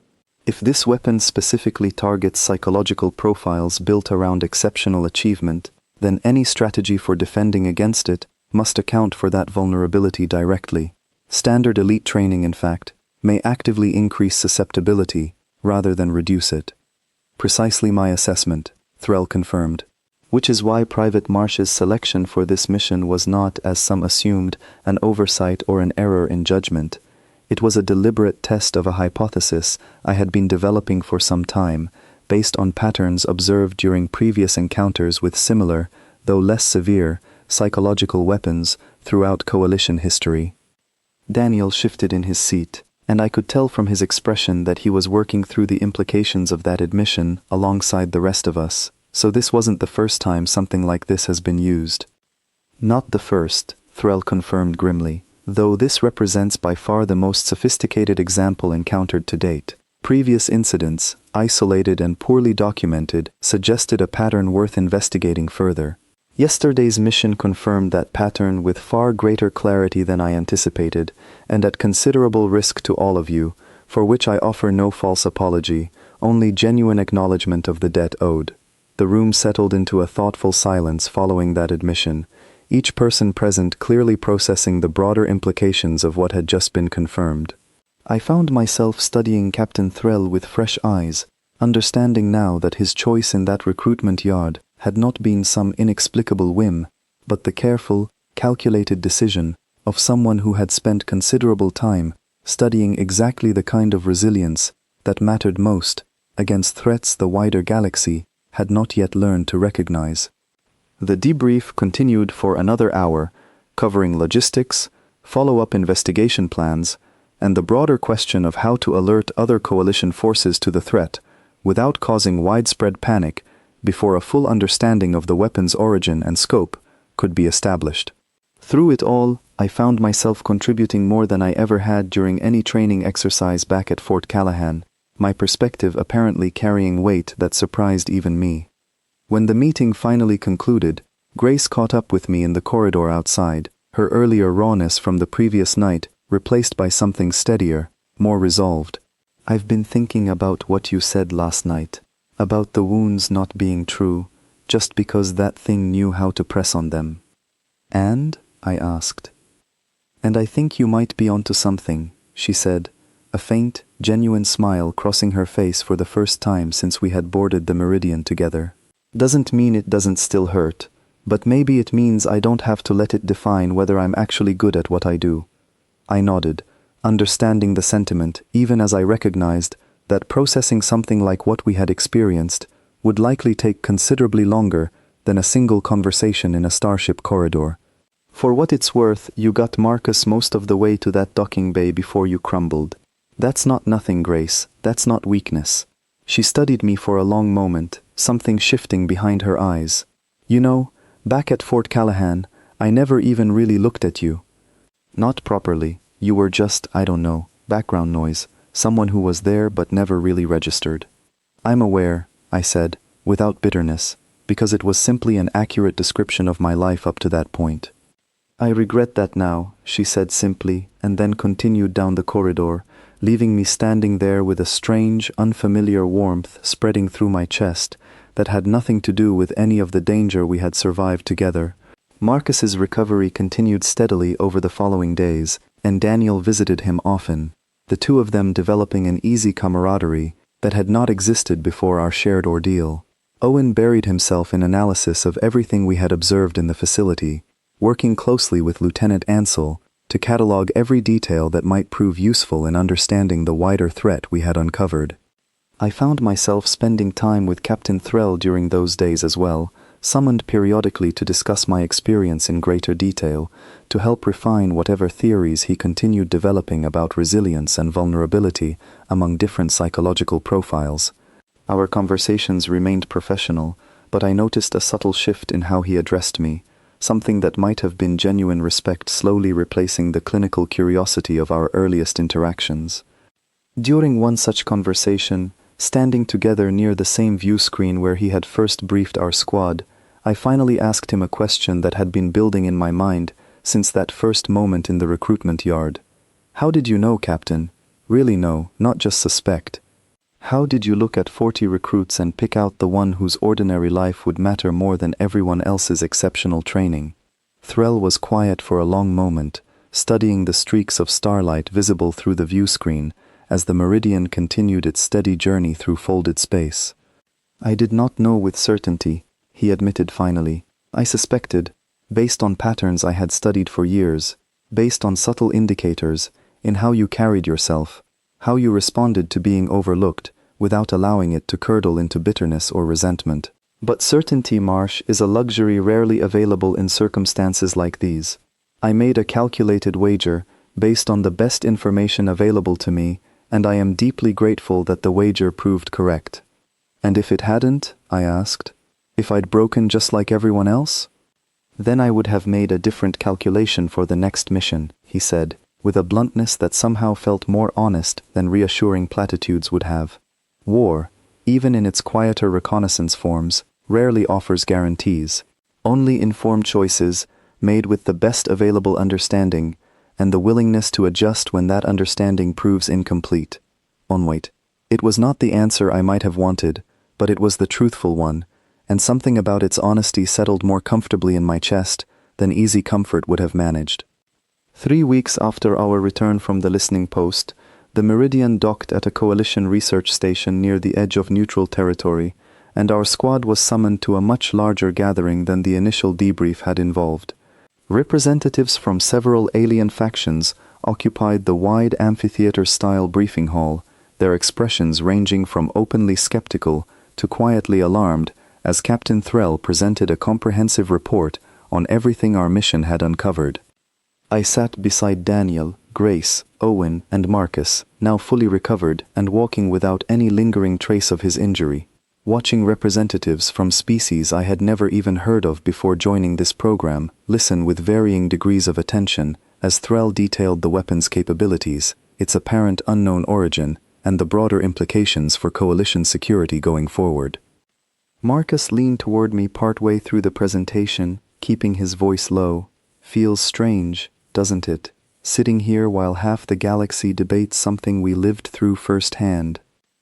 If this weapon specifically targets psychological profiles built around exceptional achievement, then any strategy for defending against it must account for that vulnerability directly. Standard elite training, in fact, may actively increase susceptibility rather than reduce it. Precisely my assessment, Threll confirmed, which is why Private Marsh's selection for this mission was not, as some assumed, an oversight or an error in judgment. It was a deliberate test of a hypothesis I had been developing for some time, based on patterns observed during previous encounters with similar, though less severe, psychological weapons throughout Coalition history. Daniel shifted in his seat, and I could tell from his expression that he was working through the implications of that admission alongside the rest of us, so this wasn't the first time something like this has been used. Not the first, Threll confirmed grimly, though this represents by far the most sophisticated example encountered to date. Previous incidents, isolated and poorly documented, suggested a pattern worth investigating further. Yesterday's mission confirmed that pattern with far greater clarity than I anticipated, and at considerable risk to all of you, for which I offer no false apology, only genuine acknowledgement of the debt owed. The room settled into a thoughtful silence following that admission, each person present clearly processing the broader implications of what had just been confirmed. I found myself studying Captain Threll with fresh eyes, understanding now that his choice in that recruitment yard had not been some inexplicable whim, but the careful, calculated decision of someone who had spent considerable time studying exactly the kind of resilience that mattered most against threats the wider galaxy had not yet learned to recognize. The debrief continued for another hour, covering logistics, follow-up investigation plans, and the broader question of how to alert other coalition forces to the threat without causing widespread panic before a full understanding of the weapon's origin and scope could be established. Through it all, I found myself contributing more than I ever had during any training exercise back at Fort Callahan, my perspective apparently carrying weight that surprised even me. When the meeting finally concluded, Grace caught up with me in the corridor outside, her earlier rawness from the previous night replaced by something steadier, more resolved. "I've been thinking about what you said last night, about the wounds not being true, just because that thing knew how to press on them." "And?" I asked. "And I think you might be onto something," she said, a faint, genuine smile crossing her face for the first time since we had boarded the Meridian together. "Doesn't mean it doesn't still hurt, but maybe it means I don't have to let it define whether I'm actually good at what I do." I nodded, understanding the sentiment even as I recognized that processing something like what we had experienced would likely take considerably longer than a single conversation in a starship corridor. "For what it's worth, you got Marcus most of the way to that docking bay before you crumbled. That's not nothing, Grace, that's not weakness." She studied me for a long moment, something shifting behind her eyes. "You know, back at Fort Callahan, I never even really looked at you. Not properly, you were just, I don't know, background noise, someone who was there but never really registered." "I'm aware," I said, without bitterness, because it was simply an accurate description of my life up to that point. "I regret that now," she said simply, and then continued down the corridor, leaving me standing there with a strange, unfamiliar warmth spreading through my chest that had nothing to do with any of the danger we had survived together. Marcus's recovery continued steadily over the following days, and Daniel visited him often, the two of them developing an easy camaraderie that had not existed before our shared ordeal. Owen buried himself in analysis of everything we had observed in the facility, working closely with Lieutenant Ansel to catalog every detail that might prove useful in understanding the wider threat we had uncovered. I found myself spending time with Captain Threll during those days as well, summoned periodically to discuss my experience in greater detail, to help refine whatever theories he continued developing about resilience and vulnerability among different psychological profiles. Our conversations remained professional, but I noticed a subtle shift in how he addressed me, something that might have been genuine respect slowly replacing the clinical curiosity of our earliest interactions. During one such conversation, standing together near the same view screen where he had first briefed our squad, I finally asked him a question that had been building in my mind since that first moment in the recruitment yard. "How did you know, Captain? Really know, not just suspect. How did you look at 40 recruits and pick out the one whose ordinary life would matter more than everyone else's exceptional training?" Threll was quiet for a long moment, studying the streaks of starlight visible through the view screen as the Meridian continued its steady journey through folded space. "I did not know with certainty," he admitted finally. "I suspected, based on patterns I had studied for years, based on subtle indicators in how you carried yourself, how you responded to being overlooked without allowing it to curdle into bitterness or resentment. But certainty, Marsh, is a luxury rarely available in circumstances like these. I made a calculated wager based on the best information available to me, and I am deeply grateful that the wager proved correct. And if it hadn't, I asked, if I'd broken just like everyone else? Then I would have made a different calculation for the next mission, he said, with a bluntness that somehow felt more honest than reassuring platitudes would have. War, even in its quieter reconnaissance forms, rarely offers guarantees. Only informed choices, made with the best available understanding, and the willingness to adjust when that understanding proves incomplete. Wait. It was not the answer I might have wanted, but it was the truthful one, and something about its honesty settled more comfortably in my chest than easy comfort would have managed. 3 weeks after our return from the listening post, the Meridian docked at a coalition research station near the edge of neutral territory, and our squad was summoned to a much larger gathering than the initial debrief had involved. Representatives from several alien factions occupied the wide amphitheater-style briefing hall, their expressions ranging from openly skeptical to quietly alarmed as Captain Threll presented a comprehensive report on everything our mission had uncovered. I sat beside Daniel, Grace, Owen, and Marcus, now fully recovered and walking without any lingering trace of his injury, watching representatives from species I had never even heard of before joining this program listen with varying degrees of attention as Threll detailed the weapon's capabilities, its apparent unknown origin, and the broader implications for coalition security going forward. Marcus leaned toward me partway through the presentation, keeping his voice low. Feels strange, doesn't it, sitting here while half the galaxy debates something we lived through firsthand.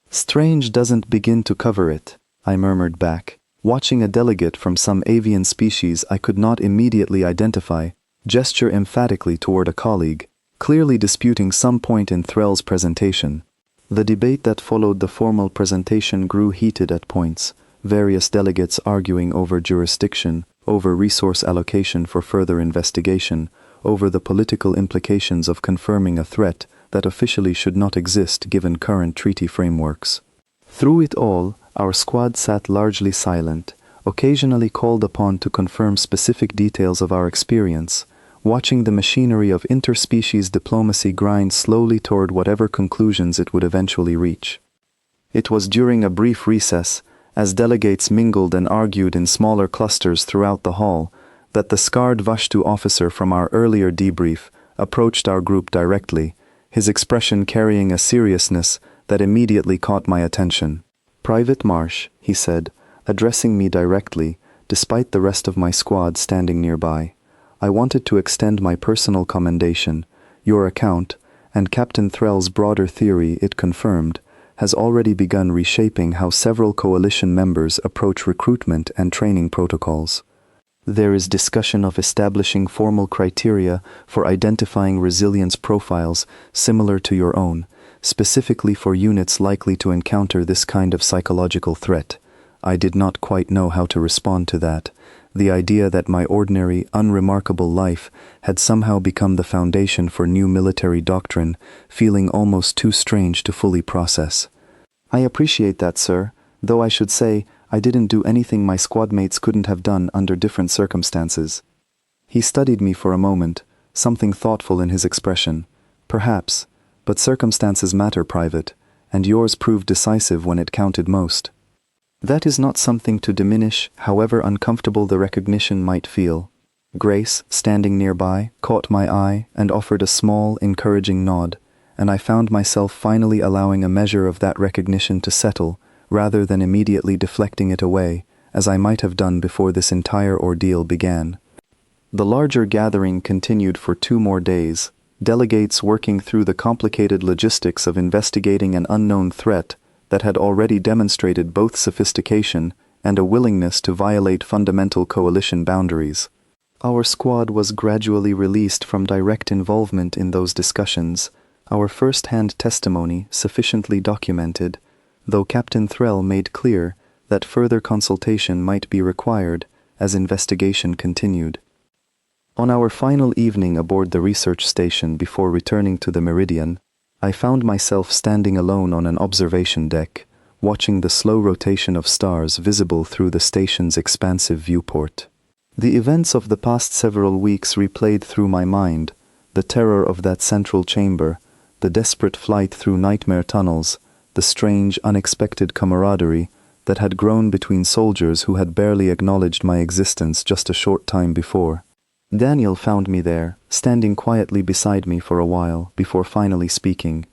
Strange doesn't begin to cover it, I murmured back, watching a delegate from some avian species I could not immediately identify gesture emphatically toward a colleague, clearly disputing some point in Threll's presentation. The debate that followed the formal presentation grew heated at points, various delegates arguing over jurisdiction, over resource allocation for further investigation, over the political implications of confirming a threat that officially should not exist given current treaty frameworks. Through it all, our squad sat largely silent, occasionally called upon to confirm specific details of our experience, watching the machinery of interspecies diplomacy grind slowly toward whatever conclusions it would eventually reach. It was during a brief recess, as delegates mingled and argued in smaller clusters throughout the hall, that the scarred Vashtu officer from our earlier debrief approached our group directly, his expression carrying a seriousness that immediately caught my attention. "Private Marsh," he said, addressing me directly, despite the rest of my squad standing nearby, "I wanted to extend my personal commendation. Your account, and Captain Threll's broader theory it confirmed, has already begun reshaping how several coalition members approach recruitment and training protocols. There is discussion of establishing formal criteria for identifying resilience profiles similar to your own, specifically for units likely to encounter this kind of psychological threat. I did not quite know how to respond to that. The idea that my ordinary, unremarkable life had somehow become the foundation for new military doctrine, feeling almost too strange to fully process. "I appreciate that, sir, though I should say I didn't do anything my squadmates couldn't have done under different circumstances." He studied me for a moment, something thoughtful in his expression. "Perhaps, but circumstances matter, Private, and yours proved decisive when it counted most." That is not something to diminish, however uncomfortable the recognition might feel. Grace, standing nearby, caught my eye and offered a small, encouraging nod, and I found myself finally allowing a measure of that recognition to settle, rather than immediately deflecting it away, as I might have done before this entire ordeal began. The larger gathering continued for 2 more days, delegates working through the complicated logistics of investigating an unknown threat that had already demonstrated both sophistication and a willingness to violate fundamental coalition boundaries. Our squad was gradually released from direct involvement in those discussions, our first-hand testimony sufficiently documented, though Captain Threll made clear that further consultation might be required as investigation continued. On our final evening aboard the research station before returning to the Meridian, I found myself standing alone on an observation deck, watching the slow rotation of stars visible through the station's expansive viewport. The events of the past several weeks replayed through my mind, The terror of that central chamber, the desperate flight through nightmare tunnels, the strange, unexpected camaraderie that had grown between soldiers who had barely acknowledged my existence just a short time before. Daniel found me there, standing quietly beside me for a while before finally speaking.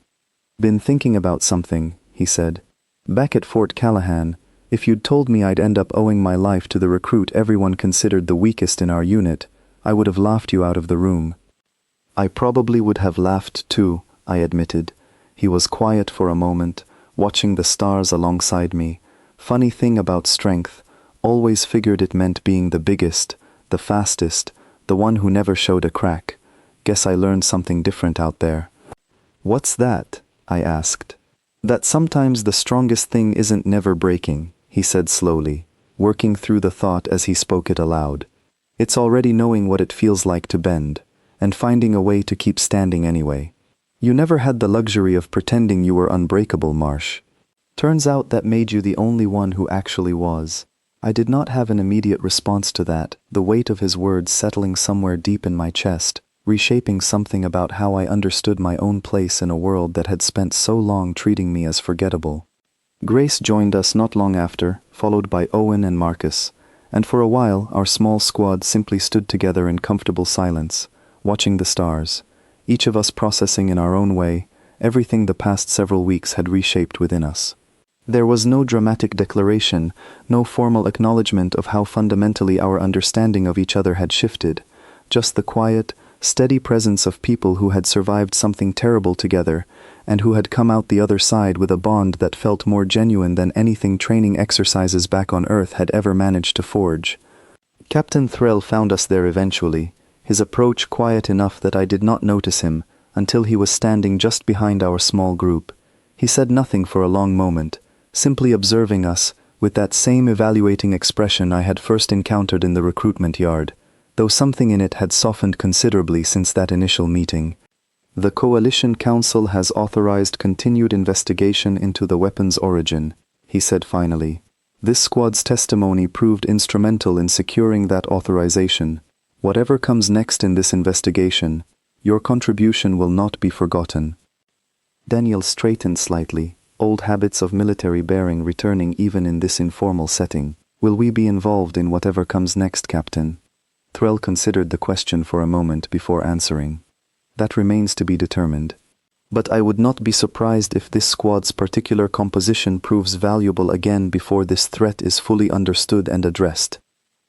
"Been thinking about something," he said. "Back at Fort Callahan, if you'd told me I'd end up owing my life to the recruit everyone considered the weakest in our unit, I would have laughed you out of the room." "I probably would have laughed too," I admitted. He was quiet for a moment, watching the stars alongside me. Funny thing about strength, always figured it meant being the biggest, the fastest, the one who never showed a crack. Guess I learned something different out there. "What's that?" I asked. "That sometimes the strongest thing isn't never breaking," he said slowly, working through the thought as he spoke it aloud. "It's already knowing what it feels like to bend, and finding a way to keep standing anyway. You never had the luxury of pretending you were unbreakable, Marsh. Turns out that made you the only one who actually was." I did not have an immediate response to that, the weight of his words settling somewhere deep in my chest, reshaping something about how I understood my own place in a world that had spent so long treating me as forgettable. Grace joined us not long after, followed by Owen and Marcus, and for a while our small squad simply stood together in comfortable silence, watching the stars, each of us processing in our own way everything the past several weeks had reshaped within us. There was no dramatic declaration, no formal acknowledgement of how fundamentally our understanding of each other had shifted, just the quiet, steady presence of people who had survived something terrible together, and who had come out the other side with a bond that felt more genuine than anything training exercises back on Earth had ever managed to forge. Captain Threll found us there eventually, his approach quiet enough that I did not notice him until he was standing just behind our small group. He said nothing for a long moment, simply observing us with that same evaluating expression I had first encountered in the recruitment yard, though something in it had softened considerably since that initial meeting. "The Coalition Council has authorized continued investigation into the weapon's origin," he said finally. "This squad's testimony proved instrumental in securing that authorization. Whatever comes next in this investigation, your contribution will not be forgotten." Daniel straightened slightly, old habits of military bearing returning even in this informal setting. "Will we be involved in whatever comes next, Captain?" Threll considered the question for a moment before answering. "That remains to be determined. But I would not be surprised if this squad's particular composition proves valuable again before this threat is fully understood and addressed."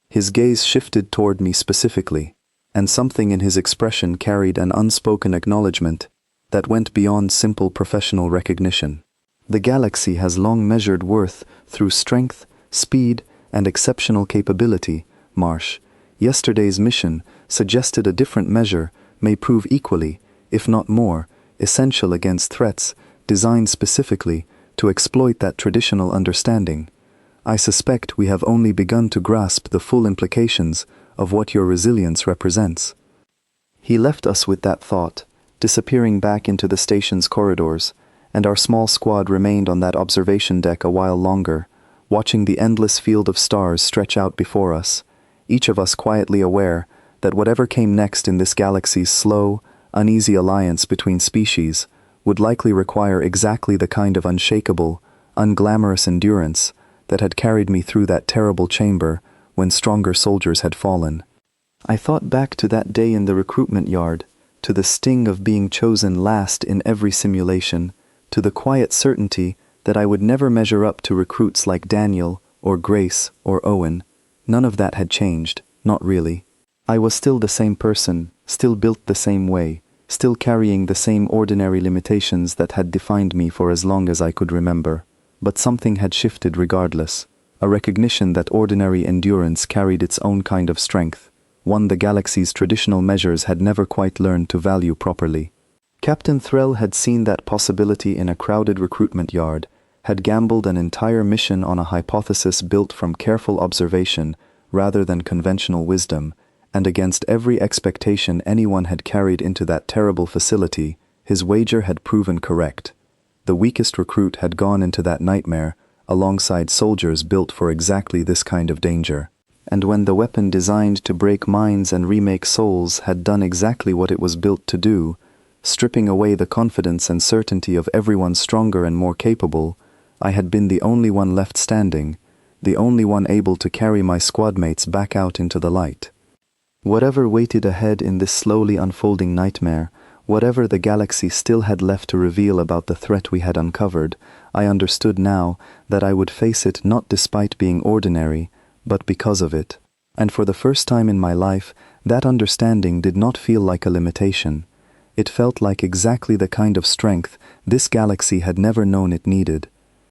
His gaze shifted toward me specifically, and something in his expression carried an unspoken acknowledgement that went beyond simple professional recognition. "The galaxy has long measured worth through strength, speed, and exceptional capability, Marsh. Yesterday's mission suggested a different measure may prove equally, if not more, essential against threats designed specifically to exploit that traditional understanding. I suspect we have only begun to grasp the full implications of what your resilience represents." He left us with that thought, disappearing back into the station's corridors, and our small squad remained on that observation deck a while longer, watching the endless field of stars stretch out before us, each of us quietly aware that whatever came next in this galaxy's slow, uneasy alliance between species would likely require exactly the kind of unshakable, unglamorous endurance that had carried me through that terrible chamber when stronger soldiers had fallen. I thought back to that day in the recruitment yard, to the sting of being chosen last in every simulation, to the quiet certainty that I would never measure up to recruits like Daniel, or Grace, or Owen. None of that had changed, not really. I was still the same person, still built the same way, still carrying the same ordinary limitations that had defined me for as long as I could remember. But something had shifted regardless, a recognition that ordinary endurance carried its own kind of strength, one the galaxy's traditional measures had never quite learned to value properly. Captain Threll had seen that possibility in a crowded recruitment yard, had gambled an entire mission on a hypothesis built from careful observation rather than conventional wisdom, and against every expectation anyone had carried into that terrible facility, his wager had proven correct. The weakest recruit had gone into that nightmare alongside soldiers built for exactly this kind of danger. and when the weapon designed to break minds and remake souls had done exactly what it was built to do, stripping away the confidence and certainty of everyone stronger and more capable, I had been the only one left standing, the only one able to carry my squadmates back out into the light. Whatever waited ahead in this slowly unfolding nightmare, whatever the galaxy still had left to reveal about the threat we had uncovered, I understood now that I would face it not despite being ordinary, but because of it. And for the first time in my life, that understanding did not feel like a limitation. It felt like exactly the kind of strength this galaxy had never known it needed.